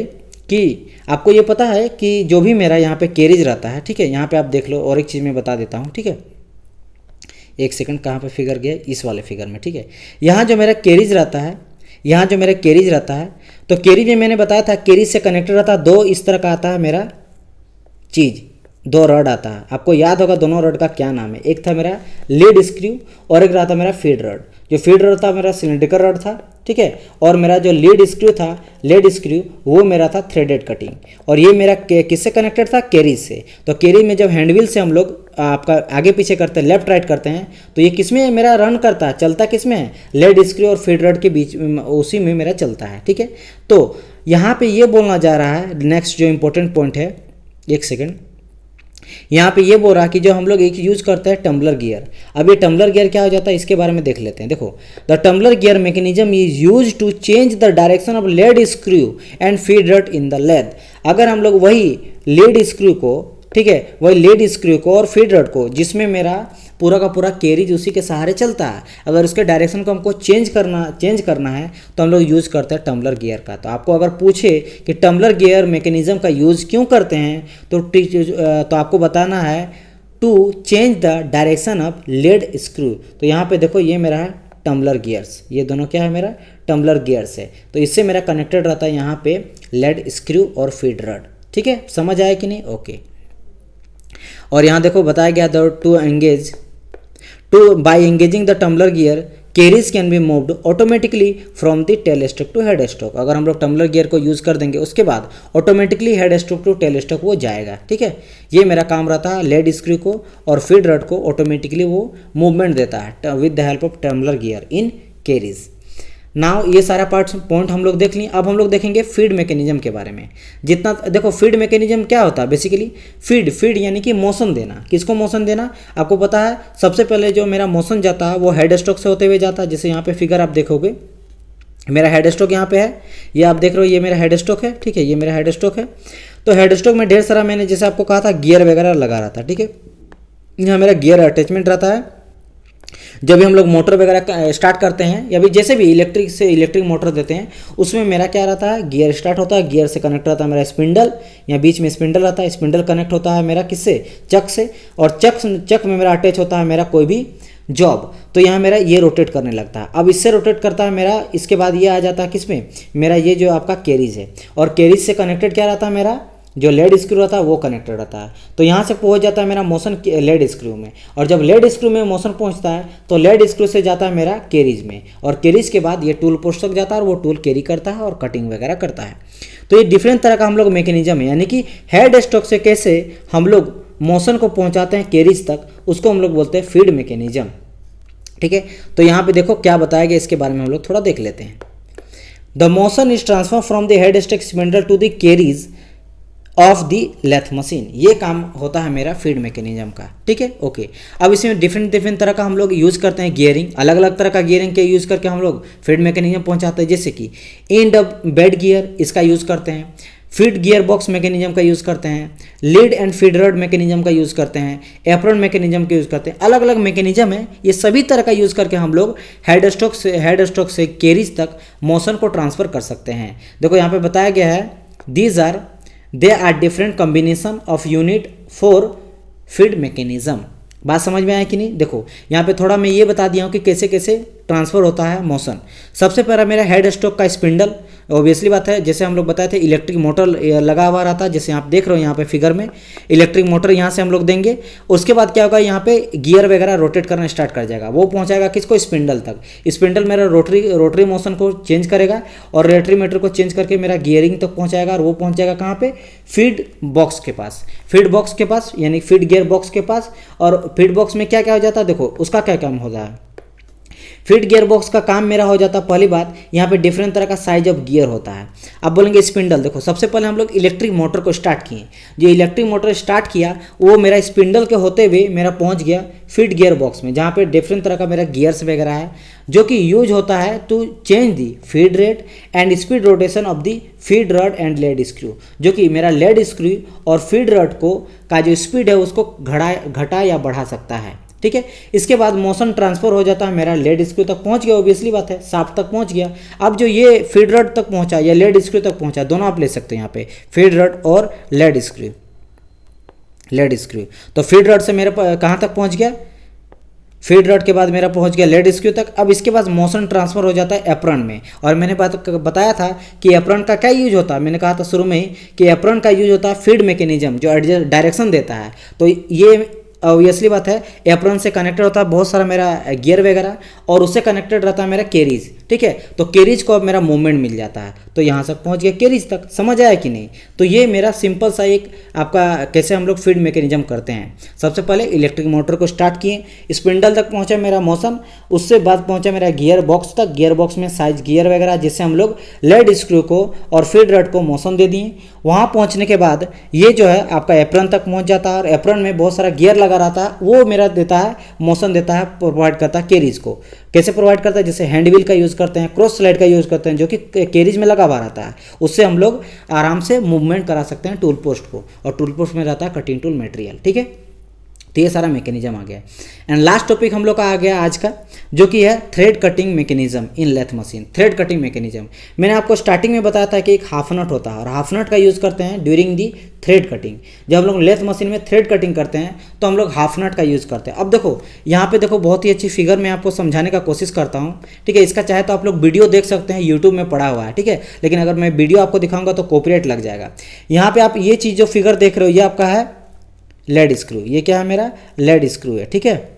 कि आपको ये पता है कि जो भी मेरा यहाँ पे केरीज रहता है, ठीक है, यहाँ पे आप देख लो, और एक चीज़ मैं बता देता हूँ, ठीक है, एक सेकंड, कहाँ पे फिगर गया, इस वाले फिगर में, ठीक है। यहाँ जो मेरा केरीज रहता है, यहाँ जो मेरा केरीज रहता है, तो केरीज में मैंने बताया था केरीज से कनेक्टेड रहता है, 2 इस तरह का आता है मेरा चीज़, 2 रड आता है। आपको याद होगा दोनों रड का क्या नाम है, एक था मेरा लीड स्क्रू और एक रहा था मेरा फीड रड। जो फीड रड था मेरा सिलेंड्रिकल रड था, ठीक है, और मेरा जो लीड स्क्रू था, लीड स्क्रू वो मेरा था थ्रेडेड कटिंग, और ये मेरा किससे कनेक्टेड था, केरीज से। तो केरीज में जब हैंडव्हील से हम लोग आपका आगे पीछे करते हैं, लेफ्ट राइट करते हैं, तो ये किसमें मेरा रन करता है, चलता किसमें है, लीड स्क्रू और फीड रड के बीच, उसी में मेरा चलता है, ठीक है। तो यहाँ पे ये बोलना जा रहा है, नेक्स्ट जो इंपॉर्टेंट पॉइंट है, एक सेकेंड, यहाँ पे ये बोल रहा है कि जो हम लोग एक यूज करते हैं टम्बलर गियर। अब ये टम्बलर गियर क्या हो जाता है, इसके बारे में देख लेते हैं। देखो, the tumbler gear mechanism is use to change the direction of lead screw and feed rod in the lathe. अगर हम लोग वही लीड स्क्रू को, ठीक है, वही लीड स्क्रू को और फीड रड को, जिसमें मेरा पूरा का पूरा कैरिज उसी के सहारे चलता है, अगर उसके डायरेक्शन को हमको चेंज करना है तो हम लोग यूज़ करते हैं टम्बलर गियर का। तो आपको अगर पूछे कि टम्बलर गियर मैकेनिज्म का यूज़ क्यों करते हैं, तो आपको बताना है to change the direction of lead screw. तो यहाँ पे देखो, ये मेरा है टम्बलर गियर्स, ये दोनों क्या है मेरा टम्बलर गियर्स है। तो इससे मेरा कनेक्टेड रहता है यहाँ पे लीड स्क्रू और फीड रड, ठीक है, समझ आया कि नहीं, ओके। और यहाँ देखो बताया गया by engaging the tumbler gear carriage can be moved automatically from the tail stock to head stock. अगर हम लोग टम्बलर गियर को यूज़ कर देंगे, उसके बाद automatically head stock to tail stock वो जाएगा, ठीक है। ये मेरा काम रहता है, लीड स्क्रू को और फीड रड को ऑटोमेटिकली वो मूवमेंट देता है with the help of tumbler gear in carriage. Now ये सारा पॉइंट हम लोग देख लिए। अब हम लोग देखेंगे फीड मैकेनिज्म के बारे में। जितना देखो, फीड मैकेनिज्म क्या होता है, बेसिकली फीड यानी कि मोशन देना। किसको मोशन देना, आपको पता है, सबसे पहले जो मेरा मोशन जाता है वो हेड स्टॉक से होते हुए जाता है। जैसे यहाँ पे फिगर आप देखोगे, मेरा हेड स्टॉक यहाँ पे है, ये आप देख रहे हो, ये मेरा हेड स्टॉक है, ठीक है, ये मेरा हेड स्टॉक है। तो हेड स्टॉक में ढेर सारा, मैंने जैसे आपको कहा था, गियर वगैरह लगा रहा था, ठीक है। यहाँ मेरा गियर अटैचमेंट रहता है। जब भी हम लोग मोटर वगैरह स्टार्ट करते हैं, या भी जैसे भी इलेक्ट्रिक मोटर देते हैं, उसमें मेरा क्या रहता है, गियर स्टार्ट होता है, गियर से कनेक्ट रहता है मेरा स्पिंडल, या बीच में स्पिंडल रहता है, स्पिंडल कनेक्ट होता है मेरा किससे, चक से, और चक में मेरा अटैच होता है मेरा कोई भी जॉब। तो यहाँ मेरा ये रोटेट करने लगता है। अब इससे रोटेट करता है मेरा, इसके बाद ये आ जाता है किसमें, मेरा ये जो आपका कैरीज है, और कैरीज से कनेक्टेड क्या रहता है मेरा जो लेड स्क्रू रहता है वो कनेक्टेड रहता है। तो यहाँ से पहुँच जाता है मेरा मोशन लेड स्क्रू में, और जब लेड स्क्रू में मोशन पहुँचता है तो लेड स्क्रू से जाता है मेरा कैरिज में, और कैरिज के बाद ये टूल पोस्ट तक जाता है और वो टूल कैरी करता है और कटिंग वगैरह करता है। तो ये डिफरेंट तरह का हम लोग मैकेनिज्म है, यानी कि हेड स्टॉक से कैसे हम लोग मोशन को पहुँचाते हैं कैरिज तक, उसको हम लोग बोलते हैं फीड मैकेनिज्म। ठीक है, तो यहाँ पे देखो क्या बताया गया, इसके बारे में हम लोग थोड़ा देख लेते हैं। The motion is transfer from the head stock spindle to the carriage of the lathe machine. ये काम होता है मेरा फीड मैकेनिज्म का। ठीक है, ओके। अब इसमें डिफरेंट तरह का हम लोग यूज़ करते हैं गियरिंग, अलग अलग तरह का गियरिंग के यूज़ करके हम लोग फीड मैकेनिज्म पहुंचाते हैं। जैसे कि एंड बेड गियर, इसका यूज़ करते हैं, फीड गियर बॉक्स मैकेनिज्म का यूज़ करते हैं, lead and feed rod mechanism का यूज़ करते हैं, एप्रॉन मैकेनिज्म का यूज़ करते हैं। अलग अलग मैकेनिज्म है, ये सभी तरह का यूज़ करके हम लोग हेड स्टॉक से कैरिज तक मोशन को ट्रांसफर कर सकते हैं। देखो यहाँ पे बताया गया है, they are different combination of unit for feed mechanism. बात समझ में आया कि नहीं? देखो यहाँ पे थोड़ा मैं ये बता दिया हूँ कि कैसे कैसे ट्रांसफर होता है मोशन। सबसे पहला मेरा हेड स्टॉक का स्पिंडल, ऑब्वियसली बात है, जैसे हम लोग बताए थे इलेक्ट्रिक मोटर लगा हुआ रहता है, जैसे आप देख रहे हो यहाँ पे फिगर में इलेक्ट्रिक मोटर यहाँ से हम लोग देंगे। उसके बाद क्या होगा, यहाँ पे गियर वगैरह रोटेट करना स्टार्ट कर जाएगा, वो पहुँचाएगा किसको, स्पिंडल तक। स्पिंडल मेरा रोटरी मोशन को चेंज करेगा और रोटरी मीटर को चेंज करके मेरा गियरिंग तक पहुँचाएगा, और वो पहुँच जाएगा कहाँ पे, फीड बॉक्स के पास। फीड बॉक्स के पास यानी फीड गियर बॉक्स के पास। और फीड बॉक्स में क्या क्या हो जाता है, देखो उसका क्या काम होता है। फीड गियर बॉक्स का काम मेरा हो जाता है, पहली बात यहाँ पे डिफरेंट तरह का साइज ऑफ गियर होता है। अब बोलेंगे स्पिंडल, देखो सबसे पहले हम लोग इलेक्ट्रिक मोटर को स्टार्ट किए, जो इलेक्ट्रिक मोटर स्टार्ट किया वो मेरा स्पिंडल के होते हुए मेरा पहुँच गया फीड गियर बॉक्स में, जहाँ पे डिफरेंट तरह का मेरा गियर्स वगैरह है, जो कि यूज होता है to change the feed rate and speed rotation of the feed rod and lead screw, जो कि मेरा लेड स्क्रू और फीड रड को का जो स्पीड है उसको घटा या बढ़ा सकता है। ठीक है, इसके बाद मोशन ट्रांसफर हो जाता है, मेरा लेड स्क्रू तक पहुंच गया, ऑब्वियसली बात है, शाफ्ट तक पहुंच गया। अब जो ये फीड रड तक पहुंचा या लेड स्क्रू तक पहुंचा, दोनों आप ले सकते हैं यहाँ पे, फीड रड और लेड स्क्रू। तो फीड रड से मेरे कहाँ तक पहुंच गया, फीड रड के बाद मेरा पहुंच गया लेड स्क्रू तक। अब इसके बाद मोशन ट्रांसफर हो जाता है एप्रॉन में, और मैंने बताया था कि एप्रॉन का क्या यूज होता है, मैंने कहा था शुरू में ही कि एप्रॉन का यूज होता है फीड मैकेनिज्म, जो डायरेक्शन देता है। तो ये ऑब्वियसली बात है, एप्रॉन से कनेक्टेड होता है बहुत सारा मेरा गियर वगैरह, और उससे कनेक्टेड रहता है मेरा कैरिज। ठीक है, तो कैरिज को अब मेरा मूवमेंट मिल जाता है, तो यहाँ से पहुँच गया कैरिज तक। समझ आया कि नहीं? तो ये मेरा सिंपल सा एक आपका कैसे हम लोग फीड मैकेनिज्म करते हैं। सबसे पहले इलेक्ट्रिक मोटर को स्टार्ट किए, स्पिंडल तक पहुँचा मेरा मोशन, उससे बाद पहुँचा मेरा गियर बॉक्स तक, गियर बॉक्स में साइज गियर वगैरह, जिससे हम लोग लेड स्क्रू को और फीड रड को मोशन दे दिए। वहाँ पहुँचने के बाद ये जो है आपका एप्रॉन तक पहुँच जाता है, और एप्रॉन में बहुत सारा गियर लगा रहता है, वो मेरा देता है मोशन, देता है, प्रोवाइड करता है कैरिज को। कैसे प्रोवाइड करता है, जैसे हैंड व्हील का यूज़ करते हैं, क्रॉस स्लाइड का यूज़ करते हैं, जो कि कैरिज में लगा हुआ रहता है, उससे हम लोग आराम से मूवमेंट करा सकते हैं टूल पोस्ट को, और टूल पोस्ट में रहता है कटिंग टूल मटेरियल। ठीक है, तो ये सारा मैकेनिज्म आ गया। एंड लास्ट टॉपिक हम लोग का आ गया आज का, जो कि है thread cutting mechanism in lathe machine. Thread cutting mechanism मैंने आपको स्टार्टिंग में बताया था कि एक हाफ नट होता है, और हाफ नट का यूज़ करते हैं ड्यूरिंग दी थ्रेड कटिंग। जब हम लोग लेथ मशीन में थ्रेड कटिंग करते हैं तो हम लोग हाफ नट का यूज़ करते हैं। अब देखो यहाँ पे देखो, बहुत ही अच्छी फिगर मैं आपको समझाने का कोशिश करता हूँ। ठीक है, इसका चाहे तो आप लोग वीडियो देख सकते हैं, यूट्यूब में पड़ा हुआ है। ठीक है, लेकिन अगर मैं वीडियो आपको दिखाऊंगा तो कॉपीराइट लग जाएगा। यहाँ पे आप ये चीज़ जो फिगर देख रहे हो, ये आपका है लेड स्क्रू। ये क्या है, मेरा लेड स्क्रू है। ठीक है,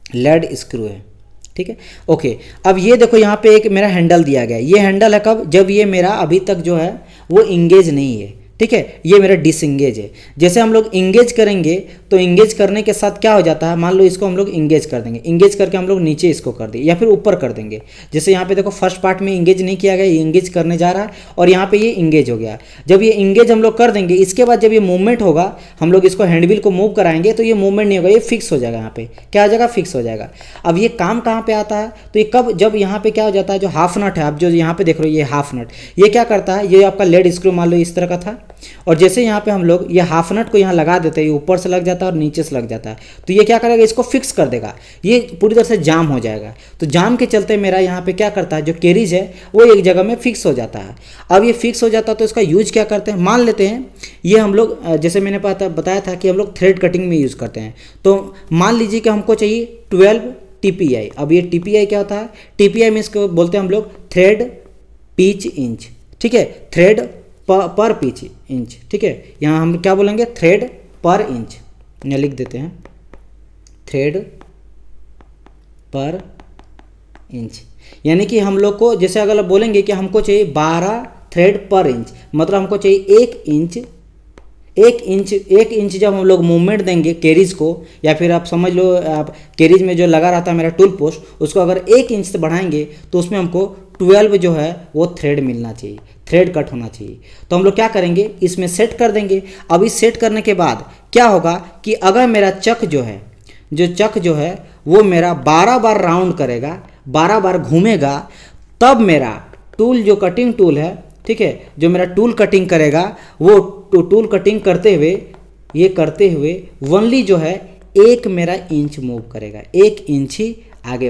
लेड स्क्रू है। ठीक है, ओके। अब ये देखो यहाँ पे एक मेरा हैंडल दिया गया है, ये हैंडल है कब, जब ये मेरा अभी तक जो है वो इंगेज नहीं है। ठीक है, ये मेरा डिसएंगेज है। जैसे हम लोग इंगेज करेंगे तो इंगेज करने के साथ क्या हो जाता है, मान लो इसको हम लोग इंगेज कर देंगे, इंगेज करके हम लोग नीचे इसको कर देंगे या फिर ऊपर कर देंगे। जैसे यहाँ पे देखो फर्स्ट पार्ट में इंगेज नहीं किया गया, ये इंगेज करने जा रहा है, और यहाँ पे ये इंगेज हो गया। जब ये इंगेज हम लोग कर देंगे, इसके बाद जब ये मूवमेंट होगा, हम लोग इसको हैंडव्हील को मूव कराएंगे तो ये मूवमेंट नहीं होगा, ये फिक्स हो जाएगा। यहाँ पे क्या हो जाएगा, फिक्स हो जाएगा। अब ये काम कहाँ पे आता है, तो ये कब, जब यहाँ पे क्या हो जाता है, जो हाफ नट है, आप जो यहाँ पे देख रहे हो ये हाफ नट, ये क्या करता है, ये आपका लेड स्क्रू मान लो इस तरह का था, और जैसे यहाँ पे हम लोग ये हाफ नट को यहाँ लगा देते हैं, ये ऊपर से लग जाता है और नीचे से लग जाता है, तो ये क्या करेगा, इसको फिक्स कर देगा, ये पूरी तरह से जाम हो जाएगा। तो जाम के चलते मेरा यहाँ पे क्या करता है, जो कैरिज है वो एक जगह में फिक्स हो जाता है। अब ये फिक्स हो जाता है तो इसका यूज क्या करते हैं, मान लेते हैं ये हम लोग, जैसे मैंने बताया था कि हम लोग थ्रेड कटिंग में यूज़ करते हैं, तो मान लीजिए कि हमको चाहिए 12 TPI। अब ये TPI क्या होता है, TPI में इसको बोलते हैं हम लोग थ्रेड पिच इंच। ठीक है, थ्रेड पर पिच इंच, ठीक है। यहाँ हम क्या बोलेंगे, थ्रेड पर इंच, यहाँ लिख देते हैं थ्रेड पर इंच। यानी कि हम लोग को जैसे अगर बोलेंगे कि हमको चाहिए 12 थ्रेड पर इंच, मतलब हमको चाहिए 1 इंच जब हम लोग मूवमेंट देंगे कैरीज को, या फिर आप समझ लो आप कैरीज में जो लगा रहता है मेरा टूल पोस्ट, उसको अगर 1 इंच से बढ़ाएंगे तो उसमें हमको 12 जो है वो थ्रेड मिलना चाहिए, थ्रेड कट होना चाहिए। तो हम लोग क्या करेंगे, इसमें सेट कर देंगे। अब इस सेट करने के बाद क्या होगा कि अगर मेरा चक जो है वो मेरा 12 बार राउंड करेगा, 12 बार घूमेगा, तब मेरा टूल जो कटिंग टूल है, ठीक है, जो मेरा टूल कटिंग करेगा वो टूल कटिंग करते हुए ओनली जो है 1 मेरा इंच मूव करेगा, 1 इंच ही आगे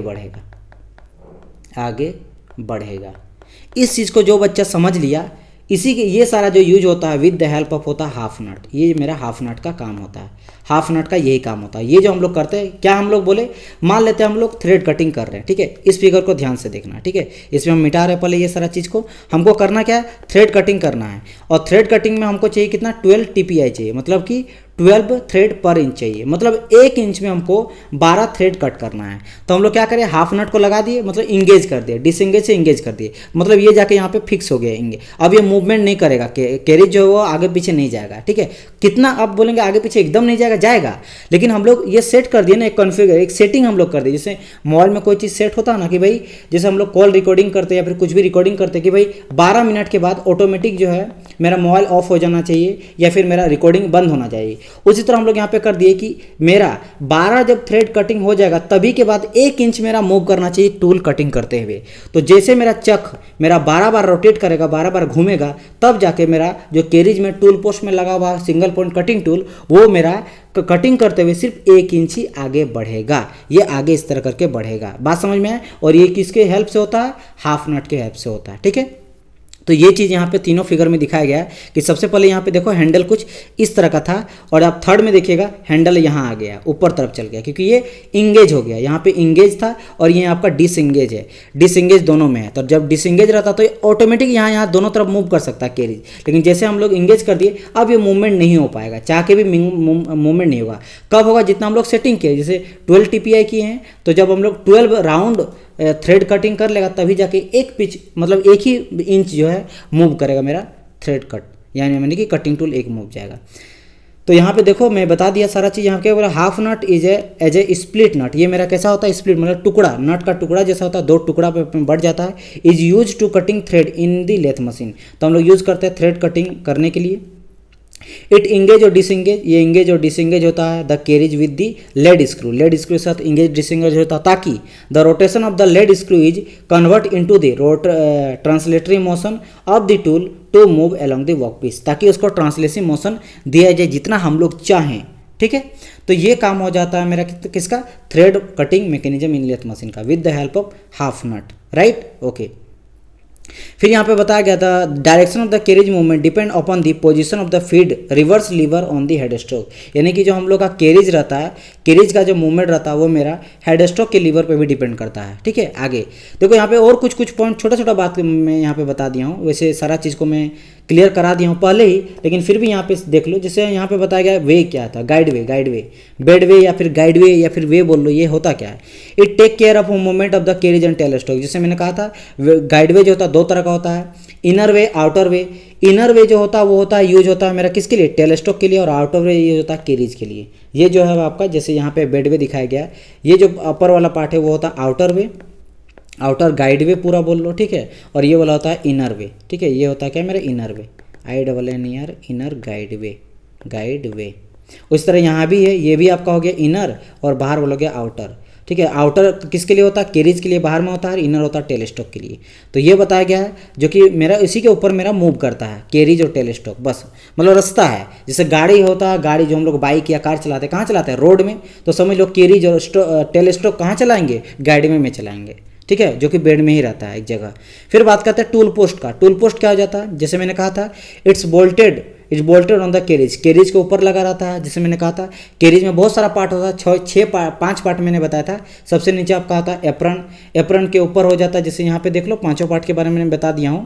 बढ़ेगा। इस चीज़ को जो बच्चा समझ लिया, इसी के ये सारा जो यूज होता है विद द हेल्प ऑफ होता है हाफ नट, ये मेरा हाफ नट का काम होता है, हाफ नट का यही काम होता है। ये जो हम लोग करते हैं, क्या हम लोग बोले, मान लेते हैं हम लोग थ्रेड कटिंग कर रहे हैं, ठीक है। इस फिगर को ध्यान से देखना, ठीक है, इसमें हम मिटा रहे हैं पहले ये सारा चीज़ को। हमको करना क्या है, थ्रेड कटिंग करना है, और थ्रेड कटिंग में हमको चाहिए कितना, 12 TPI चाहिए, मतलब कि 12 थ्रेड पर इंच चाहिए, मतलब 1 इंच में हमको 12 थ्रेड कट करना है। तो हम लोग क्या करें, हाफ नट को लगा दिए, मतलब इंगेज कर दिए, डिसएंगेज से इंगेज कर दिए, मतलब ये जाके यहाँ पे फिक्स हो गया इंगेज। अब ये मूवमेंट नहीं करेगा, कैरेज जो है वो आगे पीछे नहीं जाएगा, ठीक है। कितना आप बोलेंगे आगे पीछे एकदम नहीं जाएगा, लेकिन हम लोग ये सेट कर दिए ना, एक कॉन्फ़िगर, एक सेटिंग हम लोग कर दिए। जैसे मोबाइल में कोई चीज़ सेट होता है ना कि भाई, जैसे हम लोग कॉल रिकॉर्डिंग करते हैं या फिर कुछ भी रिकॉर्डिंग करते हैं कि भाई 12 मिनट के बाद ऑटोमेटिक जो है मेरा मोबाइल ऑफ हो जाना चाहिए या फिर मेरा रिकॉर्डिंग बंद होना चाहिए। उसी तरह हम लोग यहाँ पे कर दिए कि मेरा 12 जब थ्रेड कटिंग हो जाएगा तभी के बाद 1 इंच मेरा मूव करना चाहिए टूल कटिंग करते हुए। तो जैसे मेरा चक मेरा 12 बार रोटेट करेगा, 12 बार घूमेगा, तब जाके मेरा जो कैरिज में टूल पोस्ट में लगा हुआ सिंगल पॉइंट कटिंग टूल, वो मेरा कटिंग करते हुए सिर्फ 1 इंच ही आगे बढ़ेगा। ये आगे इस तरह करके बढ़ेगा, बात समझ में आए। और ये किसके हेल्प से होता है, हाफ नट के हेल्प से होता है, ठीक है। तो ये चीज़ यहाँ पे तीनों फिगर में दिखाया गया है कि सबसे पहले यहाँ पे देखो हैंडल कुछ इस तरह का था, और आप थर्ड में देखिएगा हैंडल यहाँ आ गया, ऊपर तरफ चल गया, क्योंकि ये इंगेज हो गया। यहाँ पे इंगेज था और ये आपका डिसएंगेज है, डिसएंगेज दोनों में है। तो जब डिसएंगेज रहता तो ये ऑटोमेटिक यहाँ दोनों तरफ मूव कर सकता है कैरिज, लेकिन जैसे हम लोग इंगेज कर दिए अब ये मूवमेंट नहीं हो पाएगा, चाह के भी मूवमेंट नहीं होगा। कब होगा, जितना हम लोग सेटिंग किए, जैसे 12 TPI किए हैं, तो जब हम लोग 12 राउंड थ्रेड कटिंग कर लेगा तभी जाके एक पिच, मतलब 1 ही इंच जो है मूव करेगा मेरा थ्रेड कट, यानी कि कटिंग टूल 1 मूव जाएगा। तो यहाँ पे देखो मैं बता दिया सारा चीज़। यहाँ क्या बोला, half nut is as a split nut. ये मेरा कैसा होता है, स्प्लिट मतलब टुकड़ा, नट का टुकड़ा जैसा होता है, 2 टुकड़ा पे बढ़ जाता है। Is use to cutting thread in the lathe machine. तो हम लोग यूज़ करते हैं थ्रेड कटिंग करने के लिए। इट इंगेज और डिसंगेज, ये इंगेज और डिसंगेज होता है the carriage with the lead screw. Lead screw के साथ इंगेज डिसंगेज होता है ताकि the rotation of the lead screw is convert into the translatory motion of the tool to move along the work piece, ताकि उसको ट्रांसलेसिव motion दिया जाए जितना हम लोग चाहें, ठीक है। तो ये काम हो जाता है मेरा किसका, thread cutting mechanism in lathe machine का with the help of half nut, right, okay. फिर यहाँ पे बताया गया था direction of the carriage movement depend upon the position of the feed reverse lever on the headstock. यानी कि जो हम लोग का कैरिज रहता है, कैरिज का जो मूवमेंट रहता है वो मेरा हेड स्ट्रोक के लीवर पे भी डिपेंड करता है, ठीक है। आगे देखो यहाँ पे और कुछ पॉइंट छोटा बात मैं यहाँ पे बता दिया हूँ, वैसे सारा चीज़ को मैं क्लियर करा दिया हूँ पहले ही, लेकिन फिर भी यहाँ पे देख लो। जैसे यहाँ पे बताया गया वे क्या था, गाइड वे, बेड वे या फिर गाइड वे या फिर वे बोल लो, ये होता क्या है, it take care of movement of the carriage and tail stroke. जैसे मैंने कहा था गाइड वे जो होता है 2 तरह का होता है, इनर वे, आउटर वे। इनर वे जो होता है वो होता है यूज होता है मेरा किसके लिए, टेल स्ट्रोक के लिए, और आउटर वे ये होता है कैरिज के लिए। ये जो है आपका, जैसे यहाँ पे बेड वे दिखाया गया, ये जो अपर वाला पार्ट है वो होता है आउटर वे, आउटर गाइड वे पूरा बोल लो, ठीक है। और ये वाला होता है इनर वे, ठीक है। ये होता है क्या मेरा इनर वे, INNER, इनर गाइड वे। उस तरह यहाँ भी है, ये भी आपका हो गया इनर और बाहर बोलो गया आउटर, ठीक है। आउटर किसके लिए होता है, कैरिज के लिए बाहर में होता है, इनर होता है टेल स्ट्रोक के लिए। तो ये बताया गया है जो कि मेरा इसी के ऊपर मेरा मूव करता है कैरिज और टेल स्ट्रोक, बस मतलब रास्ता है। जैसे गाड़ी होता है, गाड़ी जो हम लोग बाइक या कार चलाते हैं, कहाँ चलाते हैं, रोड में, तो समझ लो कैरिज और टेल स्ट्रोक कहाँ चलाएंगे, गाड़ी में चलाएंगे, ठीक है, जो कि बेड में ही रहता है एक जगह। फिर बात करते हैं टूल पोस्ट का। टूल पोस्ट क्या हो जाता है, जैसे मैंने कहा था it's bolted on the carriage, carriage के ऊपर लगा रहता है। जैसे मैंने कहा था कैरिज में बहुत सारा पार्ट होता है, 5 पार्ट मैंने बताया था। सबसे नीचे आपका आता है एप्रन, एप्रन के ऊपर हो जाता है, जैसे यहाँ पे देख लो 5 पार्ट के बारे में मैंने बता दिया हूँ।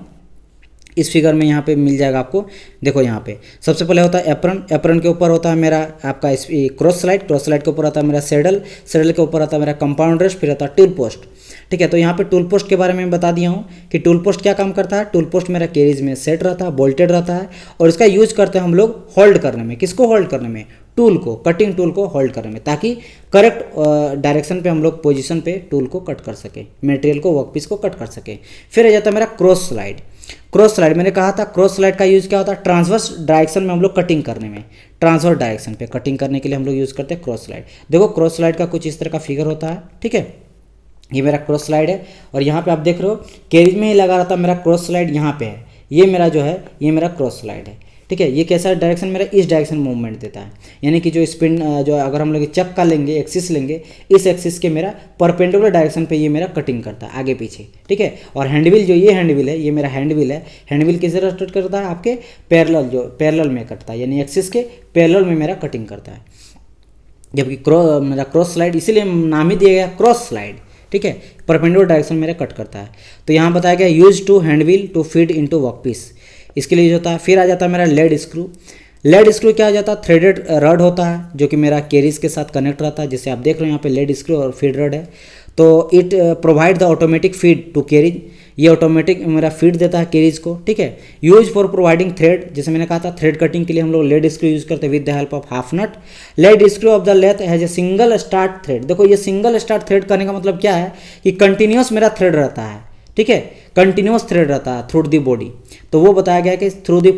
इस फिगर में यहाँ पे मिल जाएगा आपको। देखो यहाँ पे सबसे पहले होता है एप्रन, एप्रन के ऊपर होता है मेरा आपका क्रॉस स्लाइड, क्रॉस स्लाइड के ऊपर आता है मेरा सेडल, सेडल के ऊपर आता है मेरा कंपाउंड रेस्ट, फिर आता है टूल पोस्ट। ठीक है, तो यहाँ पे टूल पोस्ट के बारे में बता दिया हूँ कि टूल पोस्ट क्या काम करता है। टूल पोस्ट मेरा कैरिज में सेट रहता है, बोल्टेड रहता है, और इसका यूज करते हैं हम लोग होल्ड करने में। किसको होल्ड करने में? टूल को, कटिंग टूल को होल्ड करने में, ताकि करेक्ट डायरेक्शन पे हम लोग पोजीशन पे टूल को कट कर सके, मटेरियल को, वर्कपीस को कट कर सके। फिर आ जाता है मेरा क्रॉस स्लाइड। क्रॉस स्लाइड मैंने कहा था, क्रॉस स्लाइड का यूज क्या होता है? ट्रांसवर्स डायरेक्शन में हम लोग कटिंग करने में, ट्रांसवर्स डायरेक्शन पे कटिंग करने के लिए हम लोग यूज करते हैं क्रॉस स्लाइड। देखो क्रॉस स्लाइड का कुछ इस तरह का फिगर होता है। ठीक है, ये मेरा क्रॉस स्लाइड है, और यहाँ पे आप देख रहे हो कैरिज में ही लगा रहता मेरा क्रॉस स्लाइड, यहाँ पे है, ये मेरा जो है ये मेरा क्रॉस स्लाइड है। ठीक है, ये कैसा डायरेक्शन मेरा इस डायरेक्शन मूवमेंट देता है, यानी कि जो स्पिन जो अगर हम लोग चक का लेंगे, एक्सिस लेंगे, इस एक्सिस के मेरा परपेंडिकुलर डायरेक्शन पे ये मेरा कटिंग करता है आगे पीछे। ठीक है, और हैंडविल जो ये हैंडविल है, ये मेरा हैंडविल है, हैंडविल किस तरह कट करता है? आपके पैरेलल, जो पैरेलल में कटता है, यानी एक्सिस के पैरेलल में मेरा कटिंग करता है। जबकि मेरा क्रॉस स्लाइड इसीलिए नाम ही दिया गया क्रॉस स्लाइड। ठीक है, परपेंडिकुलर डायरेक्शन मेरा कट करता है। तो यहाँ बताया गया use to handwheel to feed into workpiece, इसके लिए यूज होता है। फिर आ जाता है मेरा लेड स्क्रू। लेड स्क्रू क्या हो जाता है? थ्रेडेड रड होता है जो कि मेरा कैरिज के साथ कनेक्ट रहता है, जैसे आप देख रहे हो यहाँ पे लेड स्क्रू और फीड रड है। तो it provide the automatic feed to carriage, ये ऑटोमेटिक मेरा फीड देता है कैरिज को। ठीक है, यूज फॉर प्रोवाइडिंग थ्रेड, जैसे मैंने कहा था थ्रेड कटिंग के लिए हम लोग लेड स्क्रू यूज करते हैं with the help of half nut. Lead screw of the lathe has a single start thread. देखो ये सिंगल स्टार्ट थ्रेड करने का मतलब क्या है कि कंटिन्यूस मेरा थ्रेड रहता है। ठीक है, कंटिन्यूस थ्रेड रहता है थ्रू दी बॉडी। तो वो बताया गया कि थ्रू दी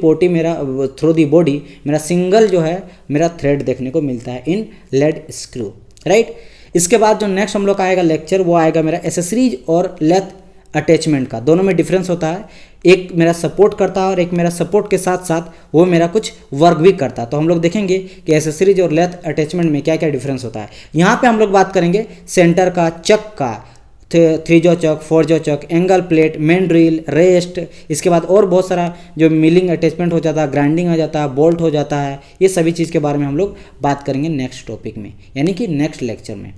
बॉडी मेरा सिंगल जो है मेरा थ्रेड देखने को मिलता है इन लेड स्क्रू। राइट, इसके बाद जो नेक्स्ट हम लोग का आएगा लेक्चर, वो आएगा मेरा एसेसरीज और लेथ अटैचमेंट का। दोनों में डिफरेंस होता है, एक मेरा सपोर्ट करता है और एक मेरा सपोर्ट के साथ साथ वो मेरा कुछ वर्क भी करता है। तो हम लोग देखेंगे कि एसेसरीज और लेथ अटैचमेंट में क्या क्या डिफरेंस होता है। यहाँ पे हम लोग बात करेंगे सेंटर का, चक का, 3 jaw chuck, 4 jaw chuck, angle plate, mandrel, rest, इसके बाद और बहुत सारा जो मिलिंग अटैचमेंट हो जाता है, ग्राइंडिंग हो जाता है, बोल्ट हो जाता है, ये सभी चीज़ के बारे में हम लोग बात करेंगे नेक्स्ट टॉपिक में, यानी कि नेक्स्ट लेक्चर में।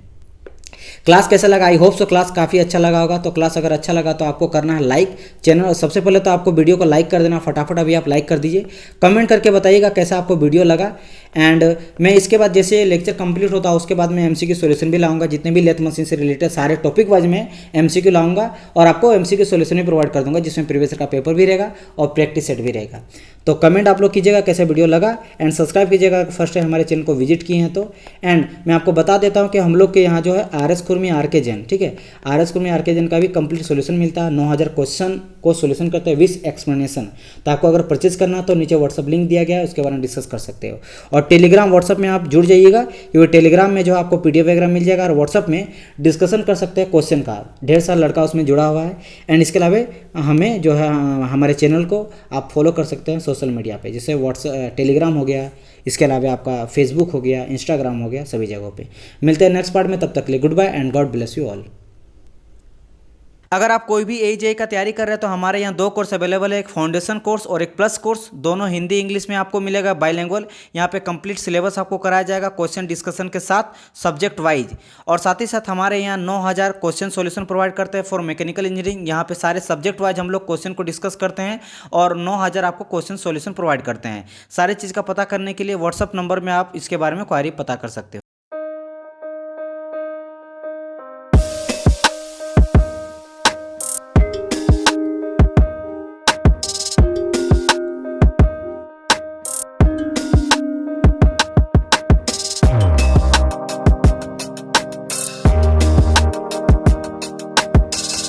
क्लास कैसा लगा? आई होप सो क्लास काफ़ी अच्छा लगा होगा। तो क्लास अगर अच्छा लगा तो आपको करना है लाइक, चैनल सबसे पहले तो आपको वीडियो को लाइक कर देना, फटाफट अभी आप लाइक कर दीजिए। कमेंट करके बताइएगा कैसा आपको वीडियो लगा। एंड मैं इसके बाद जैसे लेक्चर कंप्लीट होता है उसके बाद मैं एमसीक्यू सॉल्यूशन भी लाऊंगा, जितने भी लेथ मशीन से रिलेटेड सारे टॉपिक वाइज में एमसीक्यू लाऊंगा और आपको एमसीक्यू सॉल्यूशन भी प्रोवाइड कर दूंगा, जिसमें प्रीवियस का पेपर भी रहेगा और प्रैक्टिस सेट भी रहेगा। तो कमेंट आप लोग कीजिएगा कैसा वीडियो लगा, एंड सब्सक्राइब कीजिएगा फर्स्ट टाइम हमारे चैनल को विजिट किए हैं तो। एंड मैं आपको बता देता हूँ कि हम लोग के यहाँ जो है RS खुरमी RK जैन, ठीक है, RS खुरमी RK जैन का भी कंप्लीट सोल्यूशन मिलता है। 9000 क्वेश्चन को सोल्यूशन करते हैं विथ एक्सप्लेनेशन। तो आपको अगर परचेज करना है तो नीचे व्हाट्सअप लिंक दिया गया है, उसके बारे में डिस्कस कर सकते हो। और टेलीग्राम व्हाट्सअप में आप जुड़ जाइएगा, क्योंकि टेलीग्राम में जो आपको PDF वगैरह मिल जाएगा, और व्हाट्सअप में डिस्कशन कर सकते हैं क्वेश्चन का। ढेर सारा लड़का उसमें जुड़ा हुआ है। एंड इसके अलावा हमें जो है हमारे चैनल को आप फॉलो कर सकते हैं सोशल मीडिया पे, जैसे व्हाट्सअप, टेलीग्राम हो गया, इसके अलावा आपका फेसबुक हो गया, इंस्टाग्राम हो गया, सभी जगहों पे। मिलते हैं नेक्स्ट पार्ट में, तब तक के लिए goodbye and God bless you all. अगर आप कोई भी AJE का तैयारी कर रहे हैं तो हमारे यहाँ 2 कोर्स अवेलेबल है, एक फाउंडेशन कोर्स और एक प्लस कोर्स। दोनों हिंदी इंग्लिश में आपको मिलेगा, बाइलिंगुअल। यहाँ पे कंप्लीट सिलेबस आपको कराया जाएगा क्वेश्चन डिस्कशन के साथ, सब्जेक्ट वाइज। और साथ ही साथ हमारे यहाँ 9000 क्वेश्चन सॉल्यूशन प्रोवाइड करते हैं फॉर मैकेनिकल इंजीनियरिंग। यहाँ पे सारे सब्जेक्ट वाइज हम लोग क्वेश्चन को डिस्कस करते हैं और 9000 आपको क्वेश्चन सॉल्यूशन प्रोवाइड करते हैं। सारी चीज़ का पता करने के लिए व्हाट्सअप नंबर में आप इसके बारे में क्वारी पता कर सकते हो।